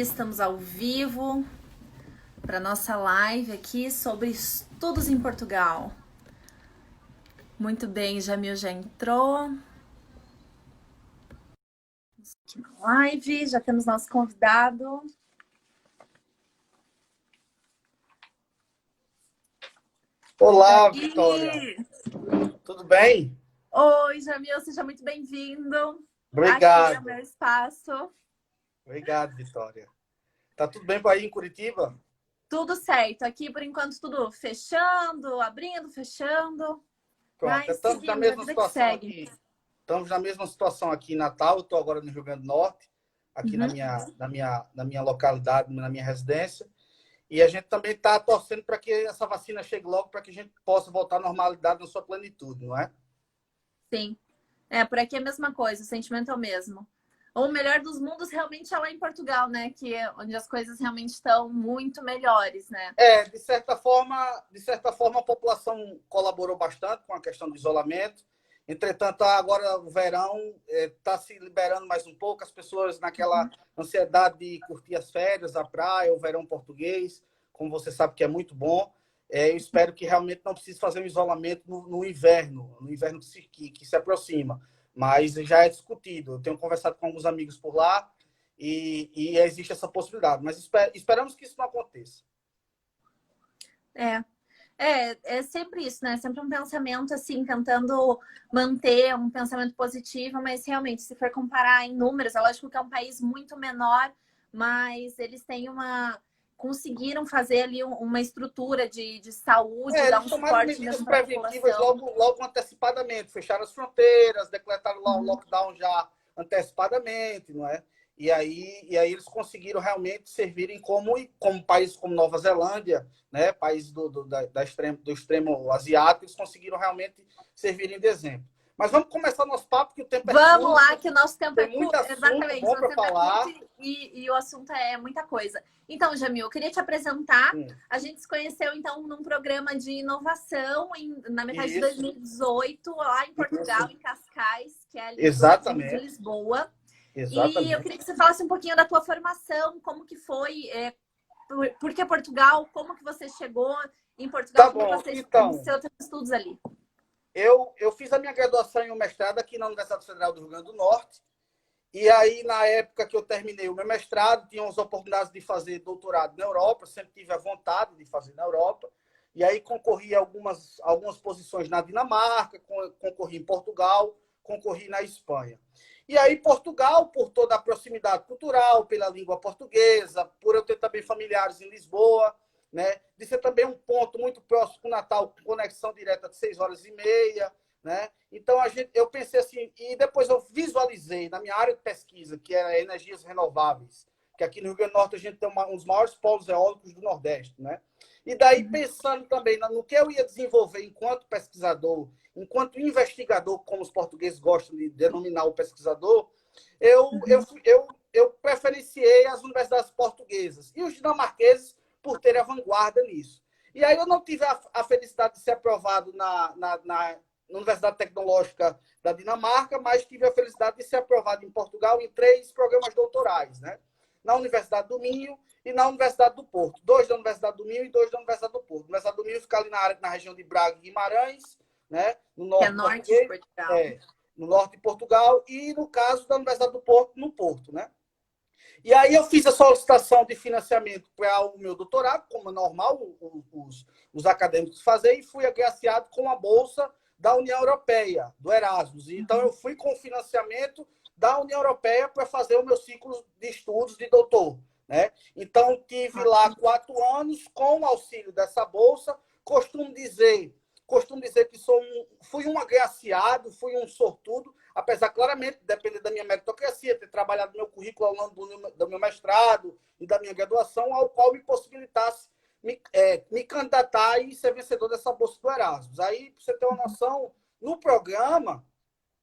estamos ao vivo para nossa live aqui sobre estudos em Portugal. Muito bem, Jamil já entrou. Aqui na live, já temos nosso convidado. Olá, Davi. Vitória. Tudo bem? Oi, Jamil, seja muito bem-vindo. Obrigado. Aqui é o meu espaço. Obrigado, Vitória. Tá tudo bem por aí em Curitiba? Tudo certo. Aqui, por enquanto, tudo fechando, abrindo, fechando. Pronto, Mas estamos na seguimos, a mesma vida que situação segue. aqui. Estamos na mesma situação aqui em Natal. Eu estou agora no Rio Grande do Norte, aqui na minha localidade, na minha residência. E a gente também está torcendo para que essa vacina chegue logo, para que a gente possa voltar à normalidade na sua plenitude, não é? Sim. Por aqui é a mesma coisa, o sentimento é o mesmo. Ou o melhor dos mundos realmente é lá em Portugal, né? Que é onde as coisas realmente estão muito melhores, né? De certa forma, a população colaborou bastante com a questão do isolamento. Entretanto, agora o verão está se liberando mais um pouco, as pessoas naquela ansiedade de curtir as férias, a praia, o verão português, como você sabe que é muito bom. Eu espero que realmente não precise fazer um isolamento no inverno que se aproxima, mas já é discutido. Eu tenho conversado com alguns amigos por lá e existe essa possibilidade, mas esperamos que isso não aconteça. É sempre isso, né? Sempre um pensamento assim, tentando manter um pensamento positivo, mas realmente, se for comparar em números, é lógico que é um país muito menor, mas eles têm conseguiram fazer ali uma estrutura de saúde, dar Eles um tomaram suporte medidas mesmo para a preventivas população. logo antecipadamente, fecharam as fronteiras, decretaram lá o lockdown já antecipadamente, não é? E aí eles conseguiram realmente servirem como países como Nova Zelândia, né? Países do extremo asiático, eles conseguiram realmente servirem de exemplo. Mas vamos começar nosso papo, que o tempo é Vamos lá, curto, que o nosso tempo é tem muito curto. assunto Exatamente, bom o para tempo é curto falar. e o assunto é muita coisa. Então, Jamil, eu queria te apresentar. Sim, A gente se conheceu, então, num programa de inovação na metade de isso, 2018, lá em Portugal, isso, em Cascais, que é ali do ladinho de exatamente, Lisboa. E eu exatamente. queria que você falasse um pouquinho da tua formação, como que foi, por que Portugal, como que você chegou em Portugal, Tá como que bom, você então. iniciou seus estudos ali. Eu fiz a minha graduação e o mestrado aqui na Universidade Federal do Rio Grande do Norte. E aí, na época que eu terminei o meu mestrado, tinha as oportunidades de fazer doutorado na Europa. Eu sempre tive a vontade de fazer na Europa. E aí, concorri a algumas posições na Dinamarca, concorri em Portugal, concorri na Espanha. E aí, Portugal, por toda a proximidade cultural, pela língua portuguesa, por eu ter também familiares em Lisboa, né? De ser também um ponto muito próximo com o Natal, com conexão direta de 6 horas e meia, né? Então, eu pensei assim, e depois eu visualizei na minha área de pesquisa, que era energias renováveis, que aqui no Rio Grande do Norte a gente tem um dos maiores polos eólicos do Nordeste, né? E daí, pensando também no que eu ia desenvolver enquanto pesquisador, enquanto investigador, como os portugueses gostam de denominar o pesquisador, eu preferenciei as universidades portuguesas e os dinamarqueses por terem a vanguarda nisso. E aí eu não tive a felicidade de ser aprovado na Universidade Tecnológica da Dinamarca, mas tive a felicidade de ser aprovado em Portugal em 3 programas doutorais, né? Na Universidade do Minho e na Universidade do Porto. 2 da Universidade do Minho e 2 da Universidade do Porto. A Universidade do Minho fica ali na região de Braga e Guimarães, né? No Que é norte norte de português, Portugal. no norte de Portugal, e no caso da Universidade do Porto, no Porto, né? E aí eu fiz a solicitação de financiamento para o meu doutorado, como é normal os acadêmicos fazem, e fui agraciado com a bolsa da União Europeia, do Erasmus. Então eu fui com o financiamento da União Europeia para fazer o meu ciclo de estudos de doutor, né? Então tive lá 4 anos com o auxílio dessa bolsa. Costumo dizer que fui um agraciado, fui um sortudo, apesar, claramente, de depender da minha meritocracia, ter trabalhado no meu currículo ao longo do meu mestrado e da minha graduação, ao qual me possibilitasse me candidatar e ser vencedor dessa bolsa do Erasmus. Aí, para você ter uma noção, no programa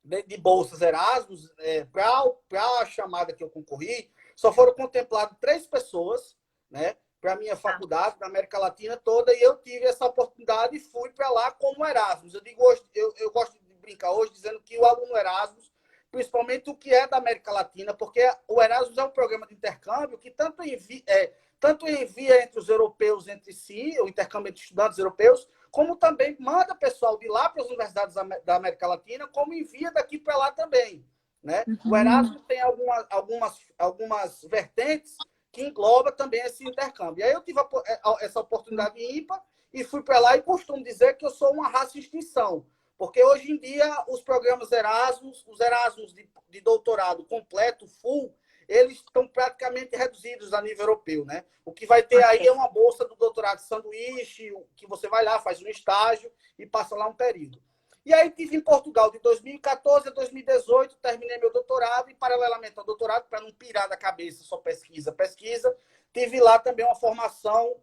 de bolsas Erasmus, para a chamada que eu concorri, só foram contempladas 3 pessoas, né? Para a minha faculdade, na América Latina toda, e eu tive essa oportunidade e fui para lá como Erasmus. Eu digo hoje, eu gosto de brincar hoje dizendo que o aluno Erasmus principalmente o que é da América Latina, porque o Erasmus é um programa de intercâmbio que tanto envia entre os europeus entre si, o intercâmbio entre estudantes europeus, como também manda pessoal de lá para as universidades da América Latina, como envia daqui para lá também. Né? O Erasmus tem algumas vertentes que engloba também esse intercâmbio. E aí eu tive essa oportunidade em IPA e fui para lá e costumo dizer que eu sou uma raça em extinção, porque hoje em dia os programas Erasmus, os Erasmus de doutorado completo, full, eles estão praticamente reduzidos a nível europeu, né? O que vai ter aí é uma bolsa do doutorado de sanduíche, que você vai lá, faz um estágio e passa lá um período. E aí tive em Portugal de 2014 a 2018, terminei meu doutorado e, paralelamente ao doutorado, para não pirar da cabeça só pesquisa, tive lá também uma formação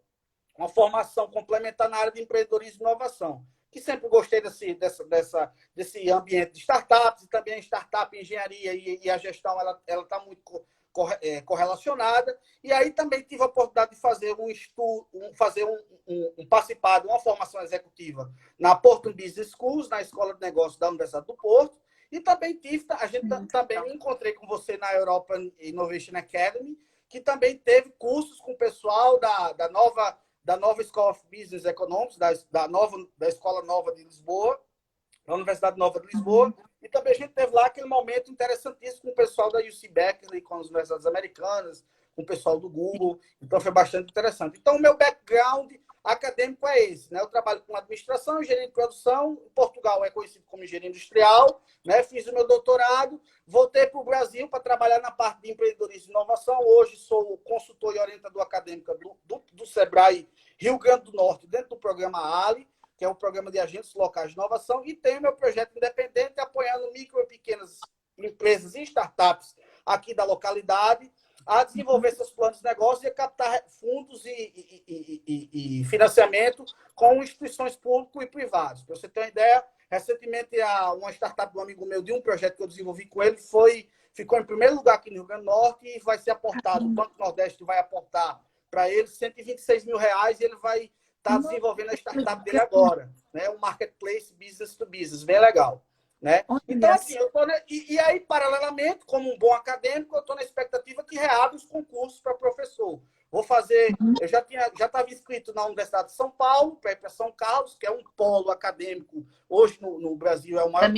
complementar na área de empreendedorismo e inovação, que sempre gostei desse ambiente de startups, e também a startup, engenharia e a gestão, ela está muito correlacionada. E aí também tive a oportunidade de fazer participar de uma formação executiva na Porto Business Schools, na Escola de Negócios da Universidade do Porto, e também também me encontrei com você na European Innovation Academy, que também teve cursos com o pessoal da nova School of Business Economics, da Escola Nova de Lisboa, da Universidade Nova de Lisboa, e também a gente teve lá aquele momento interessantíssimo com o pessoal da UC Berkeley, com as universidades americanas, com o pessoal do Google, então foi bastante interessante. Então, o meu background acadêmico é esse, né? Eu trabalho com administração, engenharia de produção, em Portugal é conhecido como engenharia industrial, né? Fiz o meu doutorado, voltei para o Brasil para trabalhar na parte de empreendedorismo e inovação. Hoje sou consultor e orientador acadêmico do Sebrae Rio Grande do Norte, dentro do programa ALI, que é o Programa de Agentes Locais de Inovação, e tenho meu projeto independente apoiando micro e pequenas empresas e startups aqui da localidade a desenvolver seus planos de negócio e a captar fundos e financiamento com instituições públicas e privadas. Para você ter uma ideia, recentemente uma startup do amigo meu, de um projeto que eu desenvolvi com ele, ficou em primeiro lugar aqui no Rio Grande do Norte e vai ser aportado, o Banco Nordeste vai aportar para ele R$ 126 mil e ele vai estar desenvolvendo a startup dele agora, né? Um marketplace business to business, bem legal, né? Então, assim, e aí, paralelamente, como um bom acadêmico, eu estou na expectativa que reabra os concursos para professor. Vou fazer, eu já estava inscrito na Universidade de São Paulo, para ir para São Carlos, que é um polo acadêmico, hoje no Brasil é o maior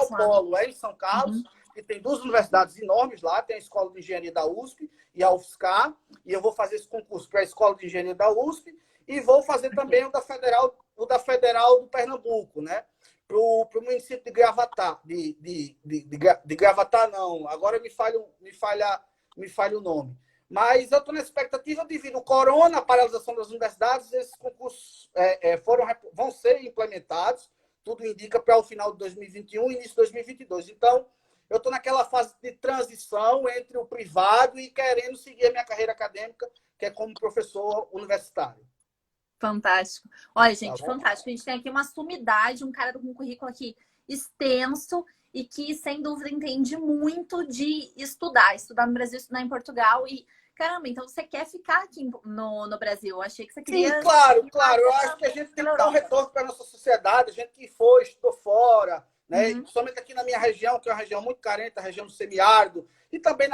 polo, é em São Carlos, que tem duas universidades enormes lá, tem a Escola de Engenharia da USP e a UFSCar, e eu vou fazer esse concurso para a Escola de Engenharia da USP, e vou fazer também o da Federal do Pernambuco, né? Para o município de Gravatá. De Gravatá, não. Agora me falha o nome. Mas eu estou na expectativa devido ao corona, a paralisação das universidades, esses concursos vão ser implementados, tudo indica para o final de 2021 e início de 2022. Então, eu estou naquela fase de transição entre o privado e querendo seguir a minha carreira acadêmica, que é como professor universitário. Fantástico. Olha, gente, fantástico. A gente tem aqui uma sumidade, um cara com um currículo aqui extenso e que, sem dúvida, entende muito de estudar no Brasil, estudar em Portugal. E, caramba, então você quer ficar aqui no Brasil? Eu achei que você queria... Sim, claro. Eu acho que a gente tem que dar um retorno para a nossa sociedade, a gente que estudou fora, né? Principalmente aqui na minha região, que é uma região muito carente, a região do semiárido, e também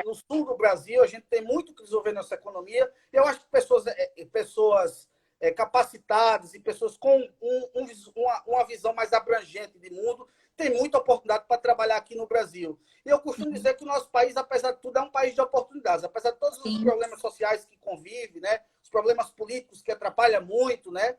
no sul do Brasil, a gente tem muito que desenvolver nossa economia. Eu acho que pessoas capacitadas e pessoas com uma visão mais abrangente de mundo têm muita oportunidade para trabalhar aqui no Brasil. E eu costumo dizer que o nosso país, apesar de tudo, é um país de oportunidades. Apesar de todos os problemas sociais que convive, né? Os problemas políticos que atrapalham muito, né?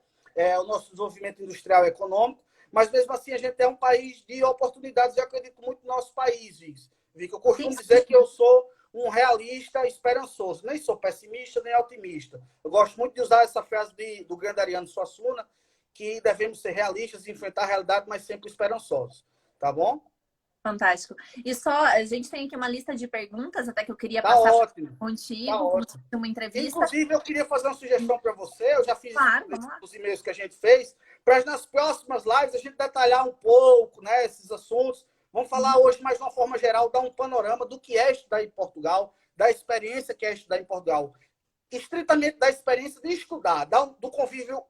O nosso desenvolvimento industrial e econômico, mas mesmo assim a gente é um país de oportunidades. Eu acredito muito no nosso país, Vicky. Eu costumo dizer que eu sou um realista esperançoso. Nem sou pessimista, nem otimista. Eu gosto muito de usar essa frase do grande Ariano Suassuna, que devemos ser realistas e enfrentar a realidade, mas sempre esperançosos. Tá bom? Fantástico. E a gente tem aqui uma lista de perguntas, até que eu queria passar contigo, uma entrevista. Inclusive, eu queria fazer uma sugestão para você. Eu já fiz os e-mails que a gente fez, para nas próximas lives a gente detalhar um pouco, né, esses assuntos. Vamos falar hoje, mais de uma forma geral, dar um panorama do que é estudar em Portugal, da experiência que é estudar em Portugal. Estritamente da experiência de estudar, do convívio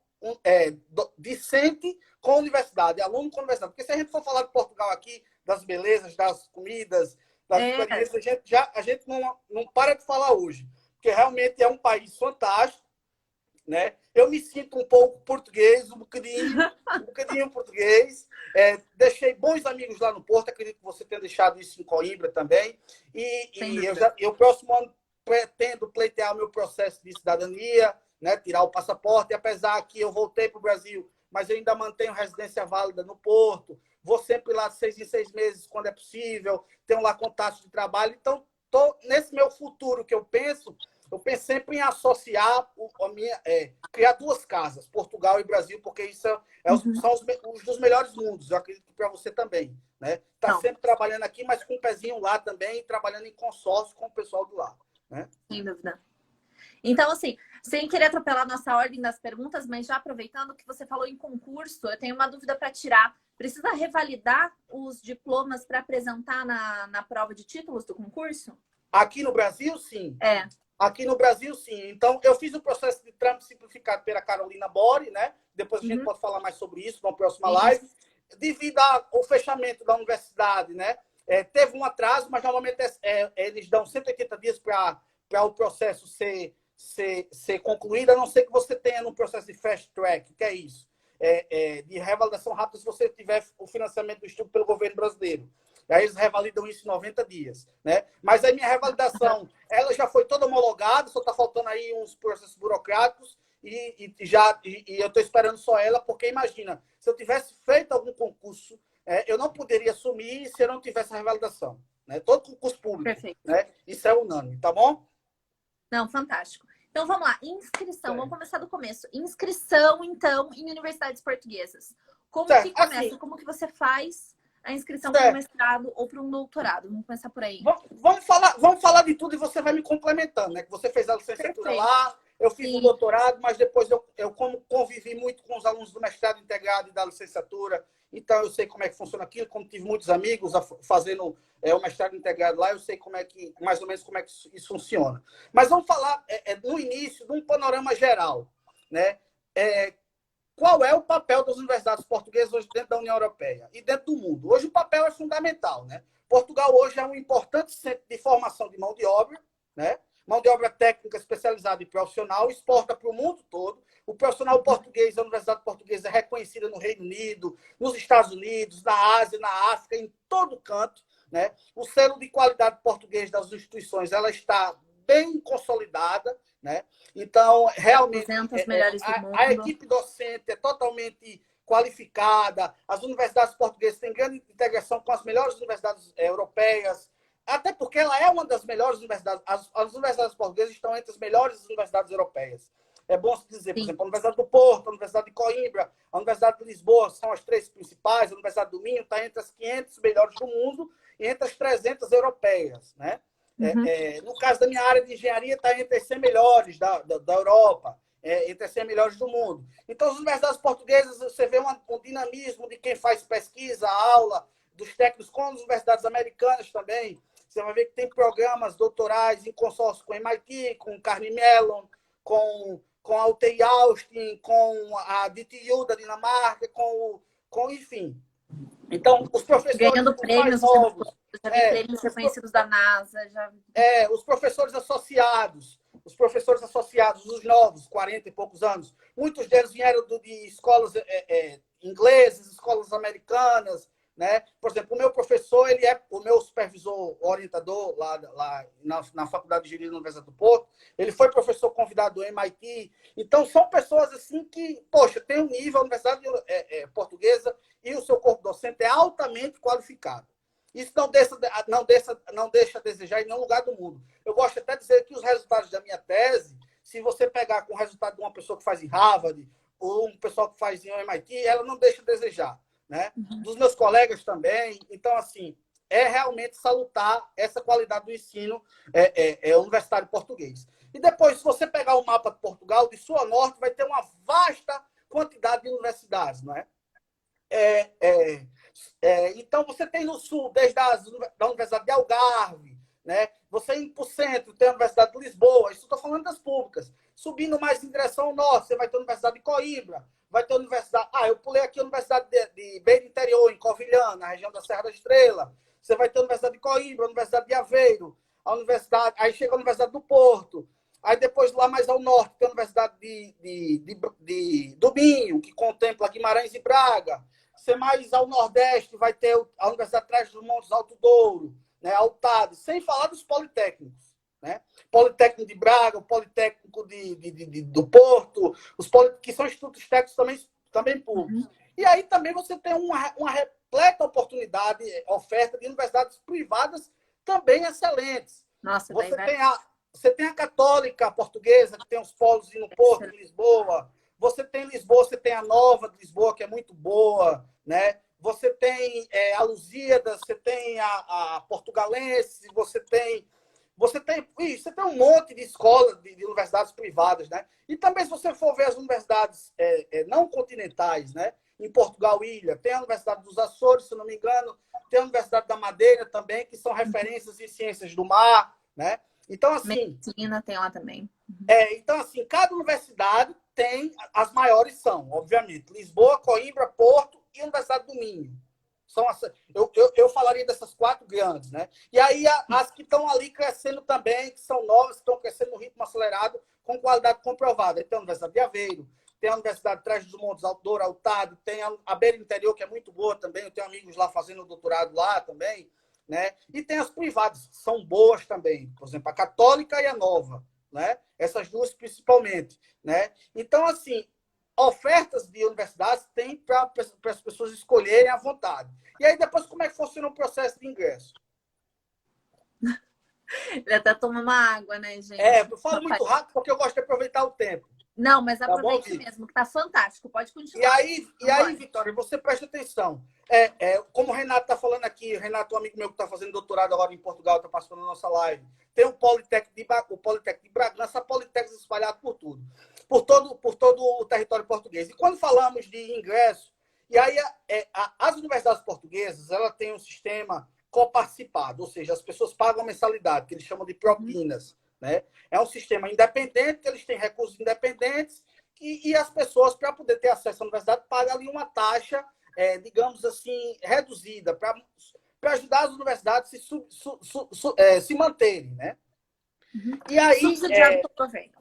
discente com a universidade, aluno com a universidade. Porque se a gente for falar de Portugal aqui, das belezas, das comidas, das experiências, a gente não para de falar hoje. Porque realmente é um país fantástico, né? Eu me sinto um pouco português, um bocadinho português. Deixei bons amigos lá no Porto, acredito que você tenha deixado isso em Coimbra também. Eu próximo ano pretendo pleitear o meu processo de cidadania, né? Tirar o passaporte, apesar que eu voltei para o Brasil, mas eu ainda mantenho residência válida no Porto. Vou sempre lá de 6 em 6 meses, quando é possível. Tenho lá contatos de trabalho. Então, nesse meu futuro que eu penso sempre em associar, criar duas casas, Portugal e Brasil, porque isso são os dos melhores mundos. Eu acredito que para você também. Né? Tá sempre trabalhando aqui, mas com um pezinho lá também, trabalhando em consórcio com o pessoal do lá. Né? Sem dúvida. Então, assim, sem querer atropelar a nossa ordem das perguntas, mas já aproveitando que você falou em concurso, eu tenho uma dúvida para tirar. Precisa revalidar os diplomas para apresentar na prova de títulos do concurso? Aqui no Brasil, sim. Aqui no Brasil, sim. Então, eu fiz o processo de trâmite simplificado pela Carolina Bori, né? Depois a gente pode falar mais sobre isso na próxima live. Devido ao fechamento da universidade, né? Teve um atraso, mas normalmente eles dão 180 dias para o processo ser concluído, a não ser que você tenha no processo de fast track, que é isso. De revalidação rápida se você tiver o financiamento do estudo pelo governo brasileiro. Aí eles revalidam isso em 90 dias. Né? Mas a minha revalidação ela já foi toda homologada, só está faltando aí uns processos burocráticos e eu estou esperando só ela, porque imagina, se eu tivesse feito algum concurso, eu não poderia assumir se eu não tivesse a revalidação. Né? Todo concurso público. Perfeito. Né? Isso é unânime, tá bom? Não, fantástico. Então, vamos lá. Inscrição. Vamos começar do começo. Inscrição, então, em universidades portuguesas. Como que começa? Assim, como que você faz a inscrição para um mestrado ou para um doutorado? Vamos começar por aí. Vamos falar de tudo e você vai me complementando, né? Que você fez a licenciatura lá, eu fiz o doutorado, mas depois eu como convivi muito com os alunos do mestrado integrado e da licenciatura, então eu sei como é que funciona aquilo, como tive muitos amigos fazendo o mestrado integrado lá, eu sei mais ou menos como é que isso funciona. Mas vamos falar no início de um panorama geral, né? Qual é o papel das universidades portuguesas hoje dentro da União Europeia e dentro do mundo? Hoje o papel é fundamental. Né? Portugal hoje é um importante centro de formação de mão de obra, né? Mão de obra técnica especializada e profissional, exporta para o mundo todo. O profissional português, a Universidade Portuguesa é reconhecida no Reino Unido, nos Estados Unidos, na Ásia, na África, em todo canto. Né? O selo de qualidade português das instituições ela está bem consolidada. Né? Então, realmente, a equipe docente é totalmente qualificada, as universidades portuguesas têm grande integração com as melhores universidades europeias, até porque ela é uma das melhores universidades, as universidades portuguesas estão entre as melhores universidades europeias. É bom se dizer, por exemplo, a Universidade do Porto, a Universidade de Coimbra, a Universidade de Lisboa são as 3 principais, a Universidade do Minho está entre as 500 melhores do mundo e entre as 300 europeias, né? No caso da minha área de engenharia, está entre as 100 melhores da Europa, entre as 100 melhores do mundo. Então, as universidades portuguesas, você vê um dinamismo de quem faz pesquisa, aula, dos técnicos com as universidades americanas também. Você vai ver que tem programas doutorais em consórcio com o MIT, com o Carnegie Mellon, com a UTI Austin, com a DTU da Dinamarca, enfim. Então, os professores ganhando prêmios mais novos, já vi prêmios reconhecidos da NASA. Os professores associados, os novos, 40 e poucos anos, muitos deles vieram de escolas inglesas, escolas americanas. Né? Por exemplo, o meu professor, ele é o meu supervisor orientador lá na Faculdade de Engenharia da Universidade do Porto. Ele foi professor convidado do MIT. Então, são pessoas assim que, poxa, tem um nível, a Universidade Portuguesa e o seu corpo docente é altamente qualificado. Isso não deixa a desejar em nenhum lugar do mundo. Eu gosto até de dizer que os resultados da minha tese, se você pegar com o resultado de uma pessoa que faz em Harvard ou um pessoal que faz em MIT, ela não deixa a desejar. Né? Dos meus colegas também. Então, assim, é realmente salutar essa qualidade do ensino universitário português. E depois, se você pegar o mapa de Portugal, de sul a norte, vai ter uma vasta quantidade de universidades. Não é? Então, você tem no sul, desde da Universidade de Algarve, né? Você indo para o centro, tem a Universidade de Lisboa, isso estou falando das públicas. Subindo mais em direção ao norte, você vai ter a Universidade de Coimbra, vai ter a Universidade... eu pulei aqui a Universidade de Beira Interior, em Covilhã, na região da Serra da Estrela. Você vai ter a Universidade de Coimbra, a Universidade de Aveiro, a Universidade... Aí chega a Universidade do Porto. Aí depois, lá mais ao norte, tem a Universidade do Minho, que contempla Guimarães e Braga. Você mais ao nordeste vai ter a Universidade Trás dos Montes, Alto Douro, né, Altado, sem falar dos politécnicos. Né? Politécnico de Braga, o Politécnico do Porto, que são institutos técnicos também públicos. Uhum. E aí também você tem uma repleta oportunidade, oferta de universidades privadas também excelentes. Nossa, você tem a Católica Portuguesa, que tem os polos no Porto, em Lisboa. Você tem Lisboa, você tem a Nova de Lisboa, que é muito boa, né? Você tem a Lusíada, você tem a Portugalense, você tem um monte de escolas, de universidades privadas, né? E também, se você for ver as universidades não continentais, né? Em Portugal, Ilha, tem a Universidade dos Açores, se não me engano, tem a Universidade da Madeira também, que são referências em ciências do mar, né? Então, assim... Medicina tem lá também. Então, assim, cada universidade tem... As maiores são, obviamente, Lisboa, Coimbra, Porto e a Universidade do Minho. Eu falaria dessas 4 grandes, né? E aí as que estão ali crescendo também, que são novas, que estão crescendo no ritmo acelerado, com qualidade comprovada. Tem a Universidade de Aveiro, tem a Universidade de Trás dos Montes, Alto Douro, Altado, tem a Beira Interior, que é muito boa também. Eu tenho amigos lá fazendo doutorado lá também, né? E tem as privadas, que são boas também. Por exemplo, a Católica e a Nova, né? Essas duas principalmente, né? Então, assim, ofertas de universidades tem para as pessoas escolherem à vontade. E aí, depois, como é que funciona o processo de ingresso? Ele até toma uma água, né, gente? Eu falo muito rápido porque eu gosto de aproveitar o tempo. Não, mas aproveite mesmo, que tá fantástico. Pode continuar. E aí, Vitória, você presta atenção. Como o Renato está falando aqui, o Renato, um amigo meu que está fazendo doutorado agora em Portugal, está participando da nossa live. Tem o Politécnico de Bragança, Politécnicos espalhados por tudo. Por todo o território português. E quando falamos de ingresso, e aí as universidades portuguesas, ela tem um sistema coparticipado, ou seja, as pessoas pagam mensalidade, que eles chamam de propinas. Né? É um sistema independente, que eles têm recursos independentes, e as pessoas, para poder ter acesso à universidade, pagam ali uma taxa, digamos assim, reduzida, para ajudar as universidades a se manterem. Né? Uhum. E aí, subsidiado pelo governo.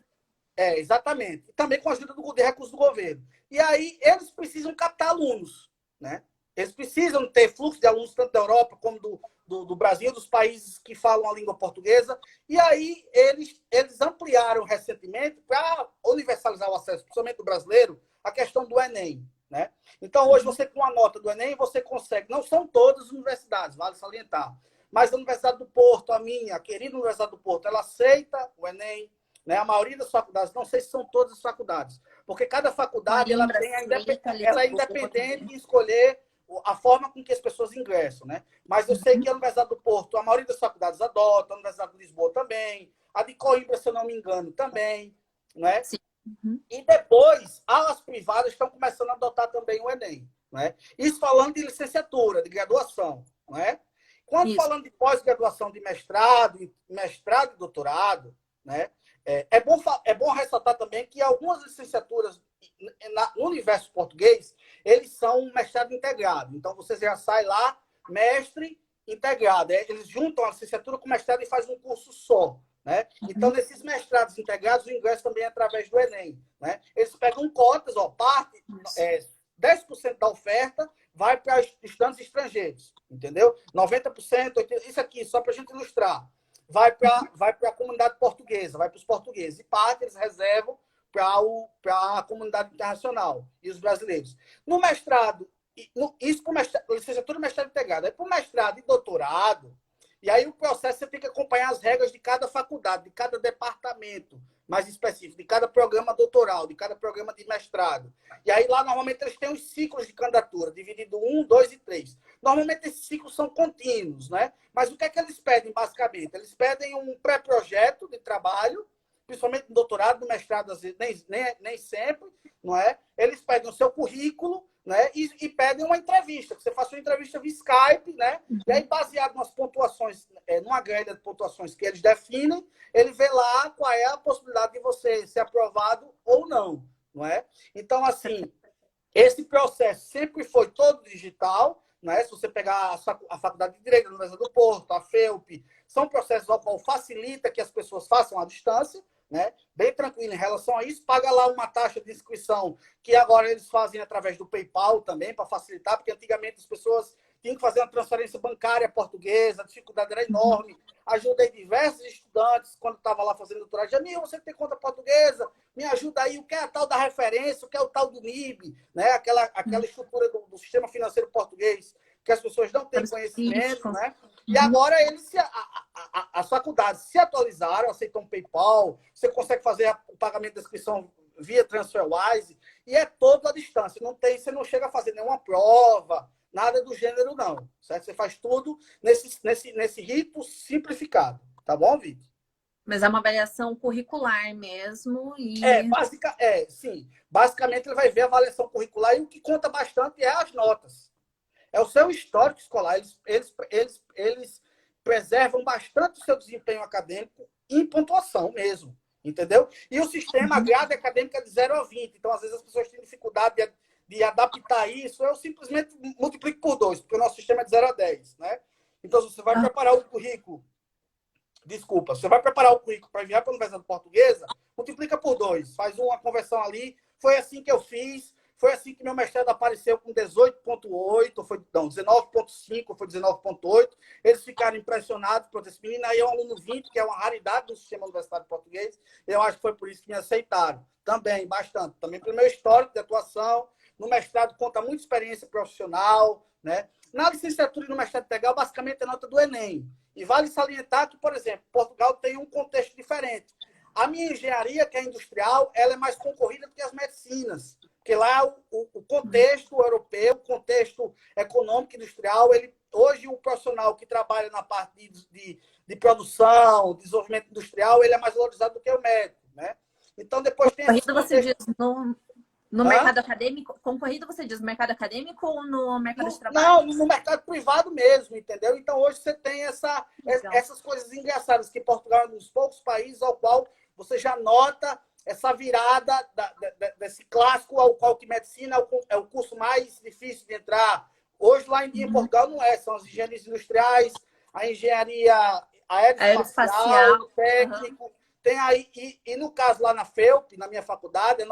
Exatamente. E também com a ajuda de recursos do governo. E aí, eles precisam captar alunos. Né? Eles precisam ter fluxo de alunos, tanto da Europa como do Brasil, dos países que falam a língua portuguesa. E aí, eles ampliaram recentemente, para universalizar o acesso, principalmente do brasileiro, a questão do Enem. Né? Então, hoje, você com a nota do Enem, você consegue... Não são todas as universidades, vale salientar. Mas a Universidade do Porto, a minha, a querida Universidade do Porto, ela aceita o Enem. Né? A maioria das faculdades, não sei se são todas as faculdades, porque cada faculdade ela é independente de escolher a forma com que as pessoas ingressam. Né? Mas eu sei que a Universidade do Porto, a maioria das faculdades adota, a Universidade de Lisboa também, a de Coimbra, se eu não me engano, também. Né? Sim. Uhum. E depois, as privadas estão começando a adotar também o Enem. Né? Isso falando de licenciatura, de graduação. Né? Quando falando de pós-graduação, de mestrado e doutorado, né? É bom ressaltar também que algumas licenciaturas no universo português, eles são um mestrado integrado. Então, você já sai lá, mestre integrado. Eles juntam a licenciatura com o mestrado e fazem um curso só. Né? Então, nesses mestrados integrados, o ingresso também é através do Enem. Né? Eles pegam cotas, parte, 10% da oferta vai para estudantes estrangeiros. Entendeu? 90%, 80%, isso aqui, só para a gente ilustrar. Vai para a comunidade portuguesa, vai para os portugueses. E parte eles reservam para a comunidade internacional e os brasileiros. No mestrado, isso para licenciatura e mestrado integrado. Aí para o mestrado e doutorado, e aí o processo você tem que acompanhar as regras de cada faculdade, de cada departamento mais específico, de cada programa doutoral, de cada programa de mestrado. E aí lá, normalmente, eles têm os ciclos de candidatura, dividido 1, 2 e 3. Normalmente, esses ciclos são contínuos, né? Mas o que é que eles pedem, basicamente? Eles pedem um pré-projeto de trabalho, principalmente no doutorado, no mestrado, às vezes, nem sempre, não é? Eles pedem o seu currículo, né? E pedem uma entrevista, que você faça uma entrevista via Skype, né? E aí, baseado nas pontuações, numa grelha de pontuações que eles definem, ele vê lá qual é a possibilidade de você ser aprovado ou não, não é? Então, assim, esse processo sempre foi todo digital, né? Se você pegar a Faculdade de Direito da Universidade do Porto, a FEUP, são processos ao qual facilita que as pessoas façam à distância, né? Bem tranquilo em relação a isso. Paga lá uma taxa de inscrição, que agora eles fazem através do PayPal também, para facilitar, porque antigamente as pessoas tinham que fazer uma transferência bancária portuguesa, a dificuldade era enorme. Ajudei diversos estudantes quando estava lá fazendo doutorado. Jamil, você tem conta portuguesa? Me ajuda aí, o que é a tal da referência, o que é o tal do NIB, né? Aquela estrutura do sistema financeiro português, que as pessoas não têm conhecimento, né? E agora as faculdades se atualizaram, aceitam PayPal, você consegue fazer o pagamento da inscrição via TransferWise, e é todo à distância. Você não chega a fazer nenhuma prova, nada do gênero, não. Certo? Você faz tudo nesse rito simplificado. Tá bom, Vitor? Mas é uma avaliação curricular mesmo. Sim. Basicamente, ele vai ver a avaliação curricular e o que conta bastante é as notas. É o seu histórico escolar. Eles preservam bastante o seu desempenho acadêmico em pontuação mesmo. Entendeu? E o sistema, a grade acadêmica é de 0 a 20. Então, às vezes, as pessoas têm dificuldade de adaptar isso. Eu simplesmente multiplico por 2, porque o nosso sistema é de 0 a 10. Né? Então, você vai preparar o currículo. Desculpa, você vai preparar o currículo para enviar para a Universidade Portuguesa, multiplica por 2, faz uma conversão ali. Foi assim que eu fiz, foi assim que meu mestrado apareceu com 18,8, foi 19,5, foi 19,8. Eles ficaram impressionados, porque esse menino aí é um aluno 20, que é uma raridade do sistema universitário português. Eu acho que foi por isso que me aceitaram. Também, bastante. Também pelo meu histórico de atuação. No mestrado conta muita experiência profissional, né? Na licenciatura e no mestrado integral, basicamente é nota do Enem. E vale salientar que, por exemplo, Portugal tem um contexto diferente. A minha engenharia, que é industrial, ela é mais concorrida do que as medicinas. Porque lá o contexto europeu, o contexto econômico industrial, hoje o profissional que trabalha na parte de produção, desenvolvimento industrial, ele é mais valorizado do que o médico, né? Então, depois tem esse contexto... Você diz no mercado acadêmico? Concorrido, você diz no mercado acadêmico ou no mercado de trabalho? Não, no mercado privado mesmo, entendeu? Então, hoje você tem essas coisas engraçadas, que Portugal é um dos poucos países ao qual você já nota essa virada desse clássico ao qual que medicina é o curso mais difícil de entrar. Hoje, lá em Portugal, não é. São as engenharias industriais, a engenharia aeroespacial, técnico. Tem aí, e no caso lá na FEUP, na minha faculdade,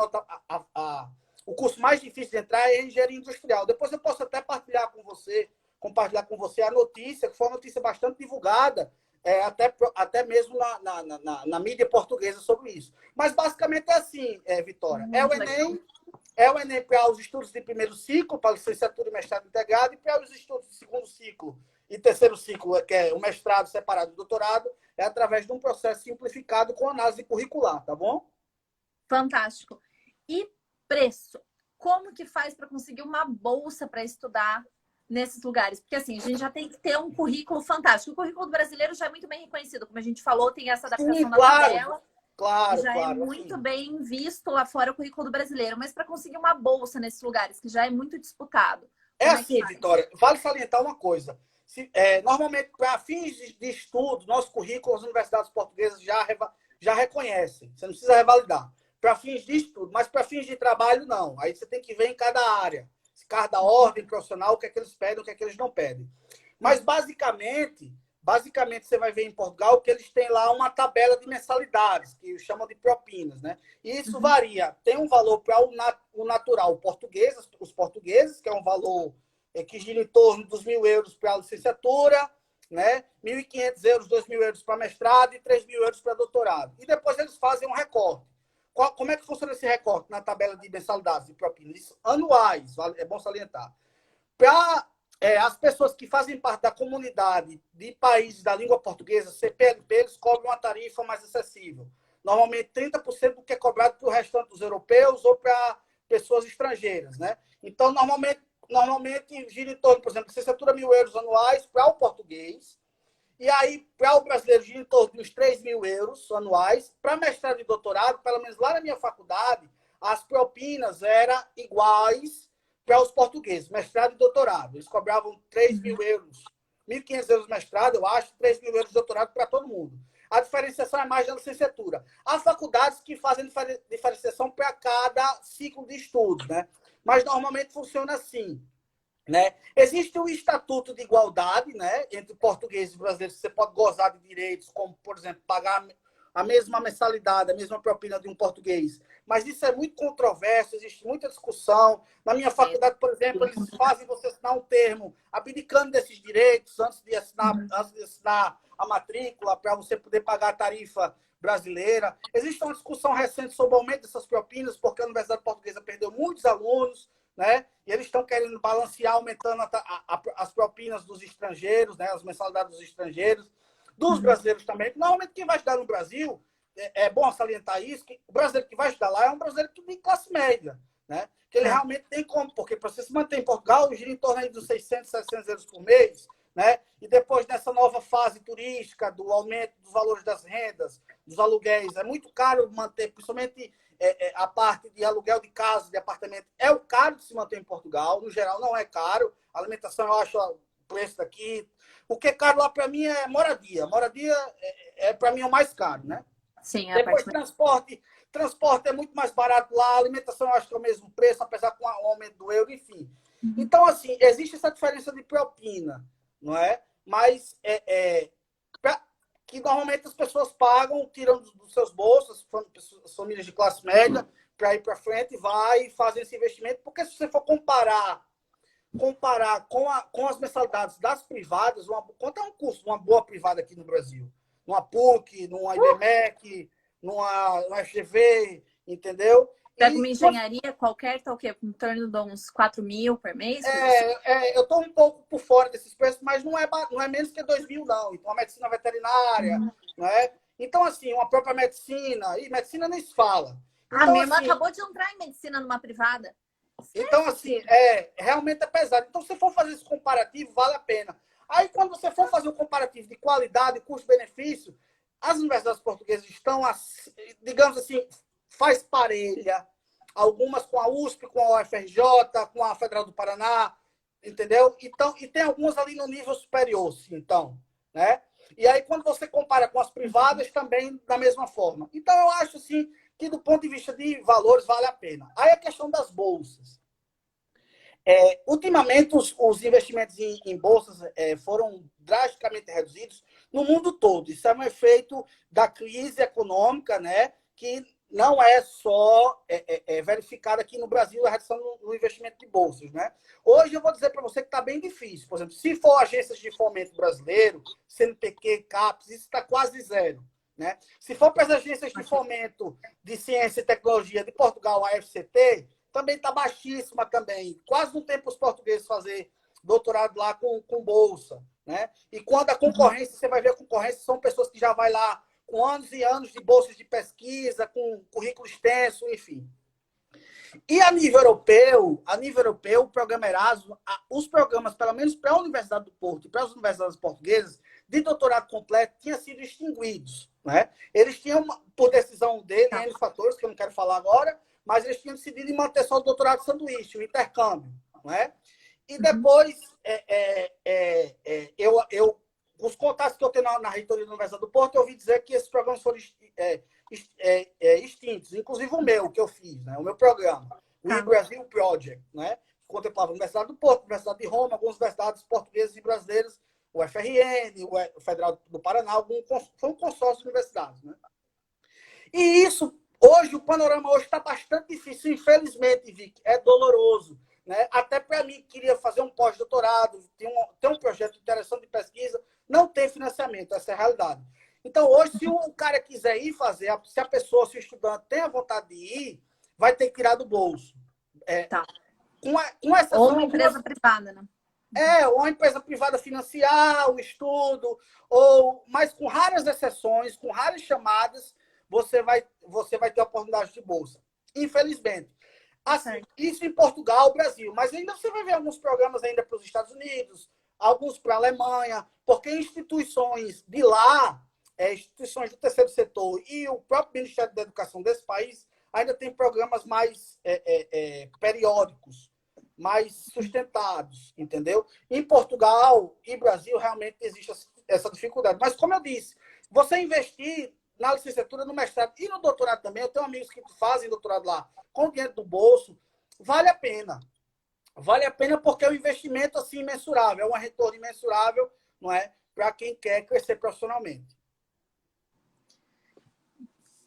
o curso mais difícil de entrar é engenharia industrial. Depois eu posso até compartilhar com você a notícia, que foi uma notícia bastante divulgada, até mesmo na mídia portuguesa sobre isso. Mas basicamente é assim, Vitória. É o Enem para os estudos de primeiro ciclo, para a licenciatura e mestrado integrado, e para os estudos de segundo ciclo e terceiro ciclo, que é o mestrado separado do doutorado, é através de um processo simplificado com análise curricular, tá bom? Fantástico. E preço? Como que faz para conseguir uma bolsa para estudar nesses lugares? Porque assim, a gente já tem que ter um currículo fantástico. O currículo do brasileiro já é muito bem reconhecido, como a gente falou, tem essa adaptação da tabela. Já é muito bem visto lá fora o currículo do brasileiro. Mas para conseguir uma bolsa nesses lugares, que já é muito disputado. É assim, Vitória, vale salientar uma coisa. Normalmente, para fins de estudo, nosso currículo, as universidades portuguesas já reconhecem. Você não precisa revalidar. Para fins de estudo, mas para fins de trabalho, não. Aí você tem que ver em cada área. Cada ordem profissional, o que é que eles pedem, o que é que eles não pedem. Mas, basicamente, você vai ver em Portugal que eles têm lá uma tabela de mensalidades, que chamam de propinas, né? E isso varia. Tem um valor para o natural português, os portugueses, que é um valor que gira em torno dos 1.000 euros para a licenciatura, né? 1.500 euros, 2.000 euros para mestrado e 3.000 euros para doutorado. E depois eles fazem um recorte. Como é que funciona esse recorte na tabela de mensalidades de propinas? Isso, anuais, é bom salientar. Para as pessoas que fazem parte da comunidade de países da língua portuguesa, CPLP, eles cobram uma tarifa mais acessível. Normalmente 30% do que é cobrado para o restante dos europeus ou para pessoas estrangeiras, né? Então, normalmente gira em torno, por exemplo, licenciatura 1.000 euros anuais para o português. E aí, para o brasileiro, gira em torno dos 3.000 euros anuais. Para mestrado e doutorado, pelo menos lá na minha faculdade, as propinas eram iguais para os portugueses, mestrado e doutorado. Eles cobravam 3 mil euros, 1.500 euros mestrado, eu acho, 3 mil euros de doutorado para todo mundo. A diferenciação é mais da licenciatura. Há faculdades que fazem diferenciação para cada ciclo de estudos, né? Mas normalmente funciona assim, né? Existe o Estatuto de Igualdade, né, entre portugueses e brasileiros. Você pode gozar de direitos, como, por exemplo, pagar a mesma mensalidade, a mesma propina de um português. Mas isso é muito controverso, existe muita discussão. Na minha faculdade, por exemplo, eles fazem você assinar um termo abdicando desses direitos antes de assinar a matrícula, para você poder pagar a tarifa brasileira. Existe uma discussão recente sobre o aumento dessas propinas, porque a Universidade Portuguesa perdeu muitos alunos, né? E eles estão querendo balancear, aumentando as propinas dos estrangeiros, né? As mensalidades dos estrangeiros, dos brasileiros também. Normalmente, quem vai estudar no Brasil, é bom salientar isso, que o brasileiro que vai estudar lá é um brasileiro que tem classe média, né? Que ele realmente tem como, porque para você se manter em Portugal, gira em torno aí dos 600, 700 euros por mês, né? E depois dessa nova fase turística, do aumento dos valores das rendas, dos aluguéis, é muito caro manter, principalmente a parte de aluguel de casa, de apartamento, é o caro de se manter em Portugal. No geral, não é caro. A alimentação, eu acho o preço daqui. O que é caro lá, para mim, é moradia. Moradia para mim, é o mais caro, né? Sim, depois, transporte. Transporte é muito mais barato lá. A alimentação, eu acho que é o mesmo preço, apesar com o aumento do euro, enfim. Então, assim, existe essa diferença de propina, não é? Mas que normalmente as pessoas pagam, tiram dos seus bolsos, as famílias de classe média, para ir para frente, vai e fazem esse investimento, porque se você for comparar com as mensalidades das privadas, quanto é um custo uma boa privada aqui no Brasil? Numa PUC, numa IBMEC, numa FGV, entendeu? Pega uma engenharia qualquer, tá o quê? Em torno de uns 4 mil por mês? Eu estou um pouco por fora desses preços, mas não é menos que 2 mil, não. Então, a medicina veterinária, não é? Então, assim, uma própria medicina, e medicina nem se fala. A Então, minha irmã assim, acabou de entrar em medicina numa privada. então, assim, realmente é pesado. Então, se for fazer esse comparativo, vale a pena. Aí, quando você for fazer um comparativo de qualidade, custo-benefício, as universidades portuguesas estão, digamos assim, faz parelha. Algumas com a USP, com a UFRJ, com a Federal do Paraná, entendeu? Então, e tem algumas ali no nível superior, sim, então, né? E aí, quando você compara com as privadas, também da mesma forma. Então, eu acho, assim, que do ponto de vista de valores, vale a pena. Aí a questão das bolsas. Ultimamente, os investimentos em bolsas foram drasticamente reduzidos no mundo todo. Isso é um efeito da crise econômica, né? Que não é só verificada aqui no Brasil a redução no investimento de bolsas, né? Hoje eu vou dizer para você que está bem difícil. Por exemplo, se for agências de fomento brasileiro, CNPq, CAPES, isso está quase zero, né? Se for para as agências de fomento de ciência e tecnologia de Portugal, a FCT, também está baixíssima também. Quase não tem para os portugueses fazer doutorado lá com bolsa, né? E quando a concorrência, você vai ver a concorrência, são pessoas que já vai lá com anos e anos de bolsas de pesquisa, com currículo extenso, enfim. E a nível europeu, o programa Erasmus, os programas, pelo menos para a Universidade do Porto e para as universidades portuguesas, de doutorado completo, tinham sido extinguidos, né? Eles tinham, por decisão dele, N fatores, que eu não quero falar agora, mas eles tinham decidido em manter só o doutorado sanduíche, o intercâmbio, não é? E depois, os contatos que eu tenho na reitoria da Universidade do Porto, eu ouvi dizer que esses programas foram extintos, inclusive o meu, que eu fiz, né? O meu programa, o e-Brasil Project, né? Contemplava a Universidade do Porto, a Universidade de Roma, algumas universidades portuguesas e brasileiras, o FRN, o Federal do Paraná, foi um consórcio de universidades, né? E isso, hoje, o panorama hoje está bastante difícil, infelizmente, Vicky, é doloroso, né? Até para mim, que queria fazer um pós-doutorado, tem um projeto interessante de pesquisa, não tem financiamento, essa é a realidade. Então, hoje, se o cara quiser ir fazer, se a pessoa, se o estudante tem a vontade de ir, vai ter que tirar do bolso. Com exceção, ou uma empresa privada, né? Ou uma empresa privada financiar o estudo, mas com raras exceções, com raras chamadas, você vai ter oportunidade de bolsa. Infelizmente. Assim, isso em Portugal, Brasil. Mas ainda você vai ver alguns programas ainda para os Estados Unidos, alguns para a Alemanha, porque instituições de lá, instituições do terceiro setor e o próprio Ministério da Educação desse país ainda tem programas mais periódicos, mais sustentados, entendeu? Em Portugal e Brasil, realmente existe essa dificuldade. Mas, como eu disse, você investir na licenciatura, no mestrado e no doutorado também, eu tenho amigos que fazem doutorado lá com dinheiro do bolso, vale a pena. Vale a pena porque é um investimento assim imensurável, é um retorno imensurável, não é? Para quem quer crescer profissionalmente.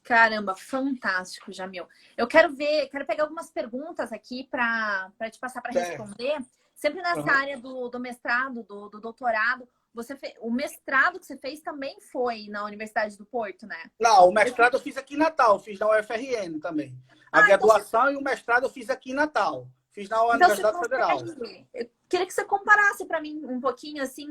Caramba, fantástico, Jamil. Eu quero pegar algumas perguntas aqui para te passar para responder. Sempre nessa área do mestrado, do doutorado, o mestrado que você fez também foi na Universidade do Porto, né? Não, o mestrado eu fiz aqui em Natal, fiz na UFRN também. A graduação e o mestrado eu fiz aqui em Natal. Fiz na Universidade Federal. Eu queria que você comparasse para mim um pouquinho assim,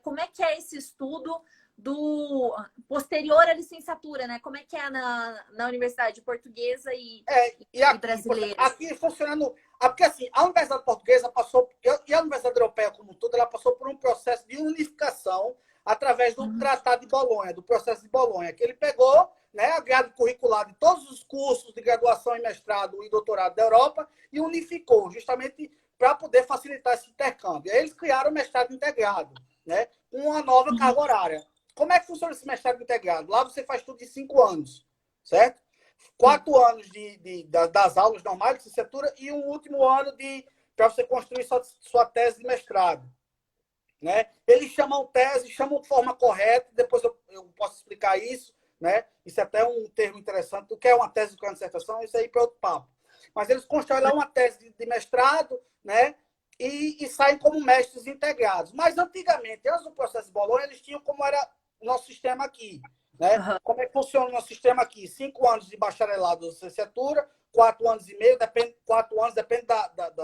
como é que é esse estudo do posterior à licenciatura, né? Como é que é na Universidade Portuguesa e aqui, brasileira? Aqui funcionando... Porque assim, a Universidade Portuguesa passou... E a Universidade Europeia como um todo, ela passou por um processo de unificação através do Tratado de Bolonha, do processo de Bolonha, que ele pegou, né, a grade curricular de todos os cursos de graduação e mestrado e doutorado da Europa e unificou, justamente para poder facilitar esse intercâmbio. Aí eles criaram o mestrado integrado, né, com uma nova carga horária. Como é que funciona esse mestrado integrado? Lá você faz tudo de 5 anos, certo? 4 anos das aulas normais de licenciatura e um último ano para você construir sua tese de mestrado. Né? Eles chamam tese, chamam de forma correta, depois eu posso explicar isso, né? Isso é até um termo interessante. O que é uma tese de dissertação? Isso aí para outro papo. Mas eles constroem lá uma tese de mestrado, né? E saem como mestres integrados. Mas antigamente, antes do processo de Bolonha, eles tinham como era o nosso sistema aqui. Né? Como é que funciona o nosso sistema aqui? 5 anos de bacharelado de licenciatura, 4 anos e meio, 4 anos depende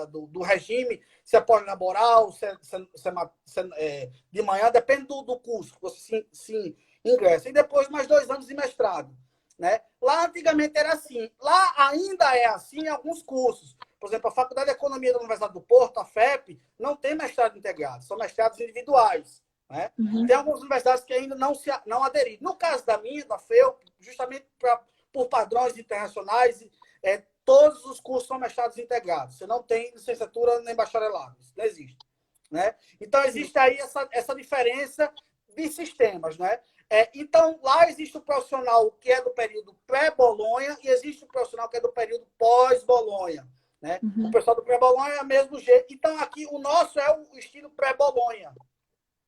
do regime, se é pós-laboral, se é de manhã, depende do curso que você se ingressa. E depois mais 2 anos de mestrado. Né? Lá antigamente era assim. Lá ainda é assim em alguns cursos. Por exemplo, a Faculdade de Economia da Universidade do Porto, a FEP, não tem mestrado integrado, são mestrados individuais. Né? Tem algumas universidades que ainda não aderiram. No caso da minha, da FEU, justamente por padrões internacionais, todos os cursos são mestrados integrados. Você não tem licenciatura nem bacharelado. Isso não existe. Né? Então, existe aí essa diferença de sistemas. Né? Então, lá existe o profissional que é do período pré-Bolonha e existe o profissional que é do período pós-Bolonha. Né? O pessoal do pré-Bolonha é o mesmo jeito. Então, aqui, o nosso é o estilo pré-Bolonha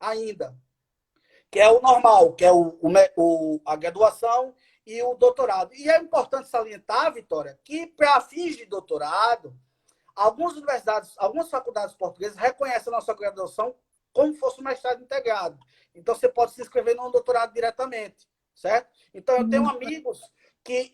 ainda, que é o normal, que é a graduação e o doutorado. E é importante salientar, Vitória, que para fins de doutorado, algumas universidades, algumas faculdades portuguesas reconhecem a nossa graduação como se fosse um mestrado integrado. Então, você pode se inscrever num doutorado diretamente, certo? Então, eu tenho amigos que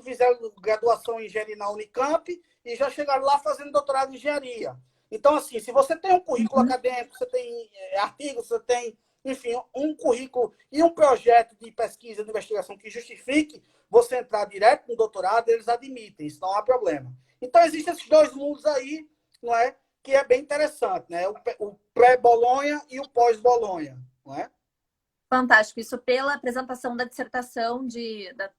fizeram graduação em engenharia na Unicamp e já chegaram lá fazendo doutorado em engenharia. Então, assim, se você tem um currículo acadêmico, você tem artigos, você tem, enfim, um currículo e um projeto de pesquisa, de investigação que justifique você entrar direto no doutorado, eles admitem, isso não há problema. Então, existem esses 2 mundos aí, não é? Que é bem interessante, né? O pré-Bolonha e o pós-Bolonha, não é? Fantástico. Isso pela apresentação da dissertação da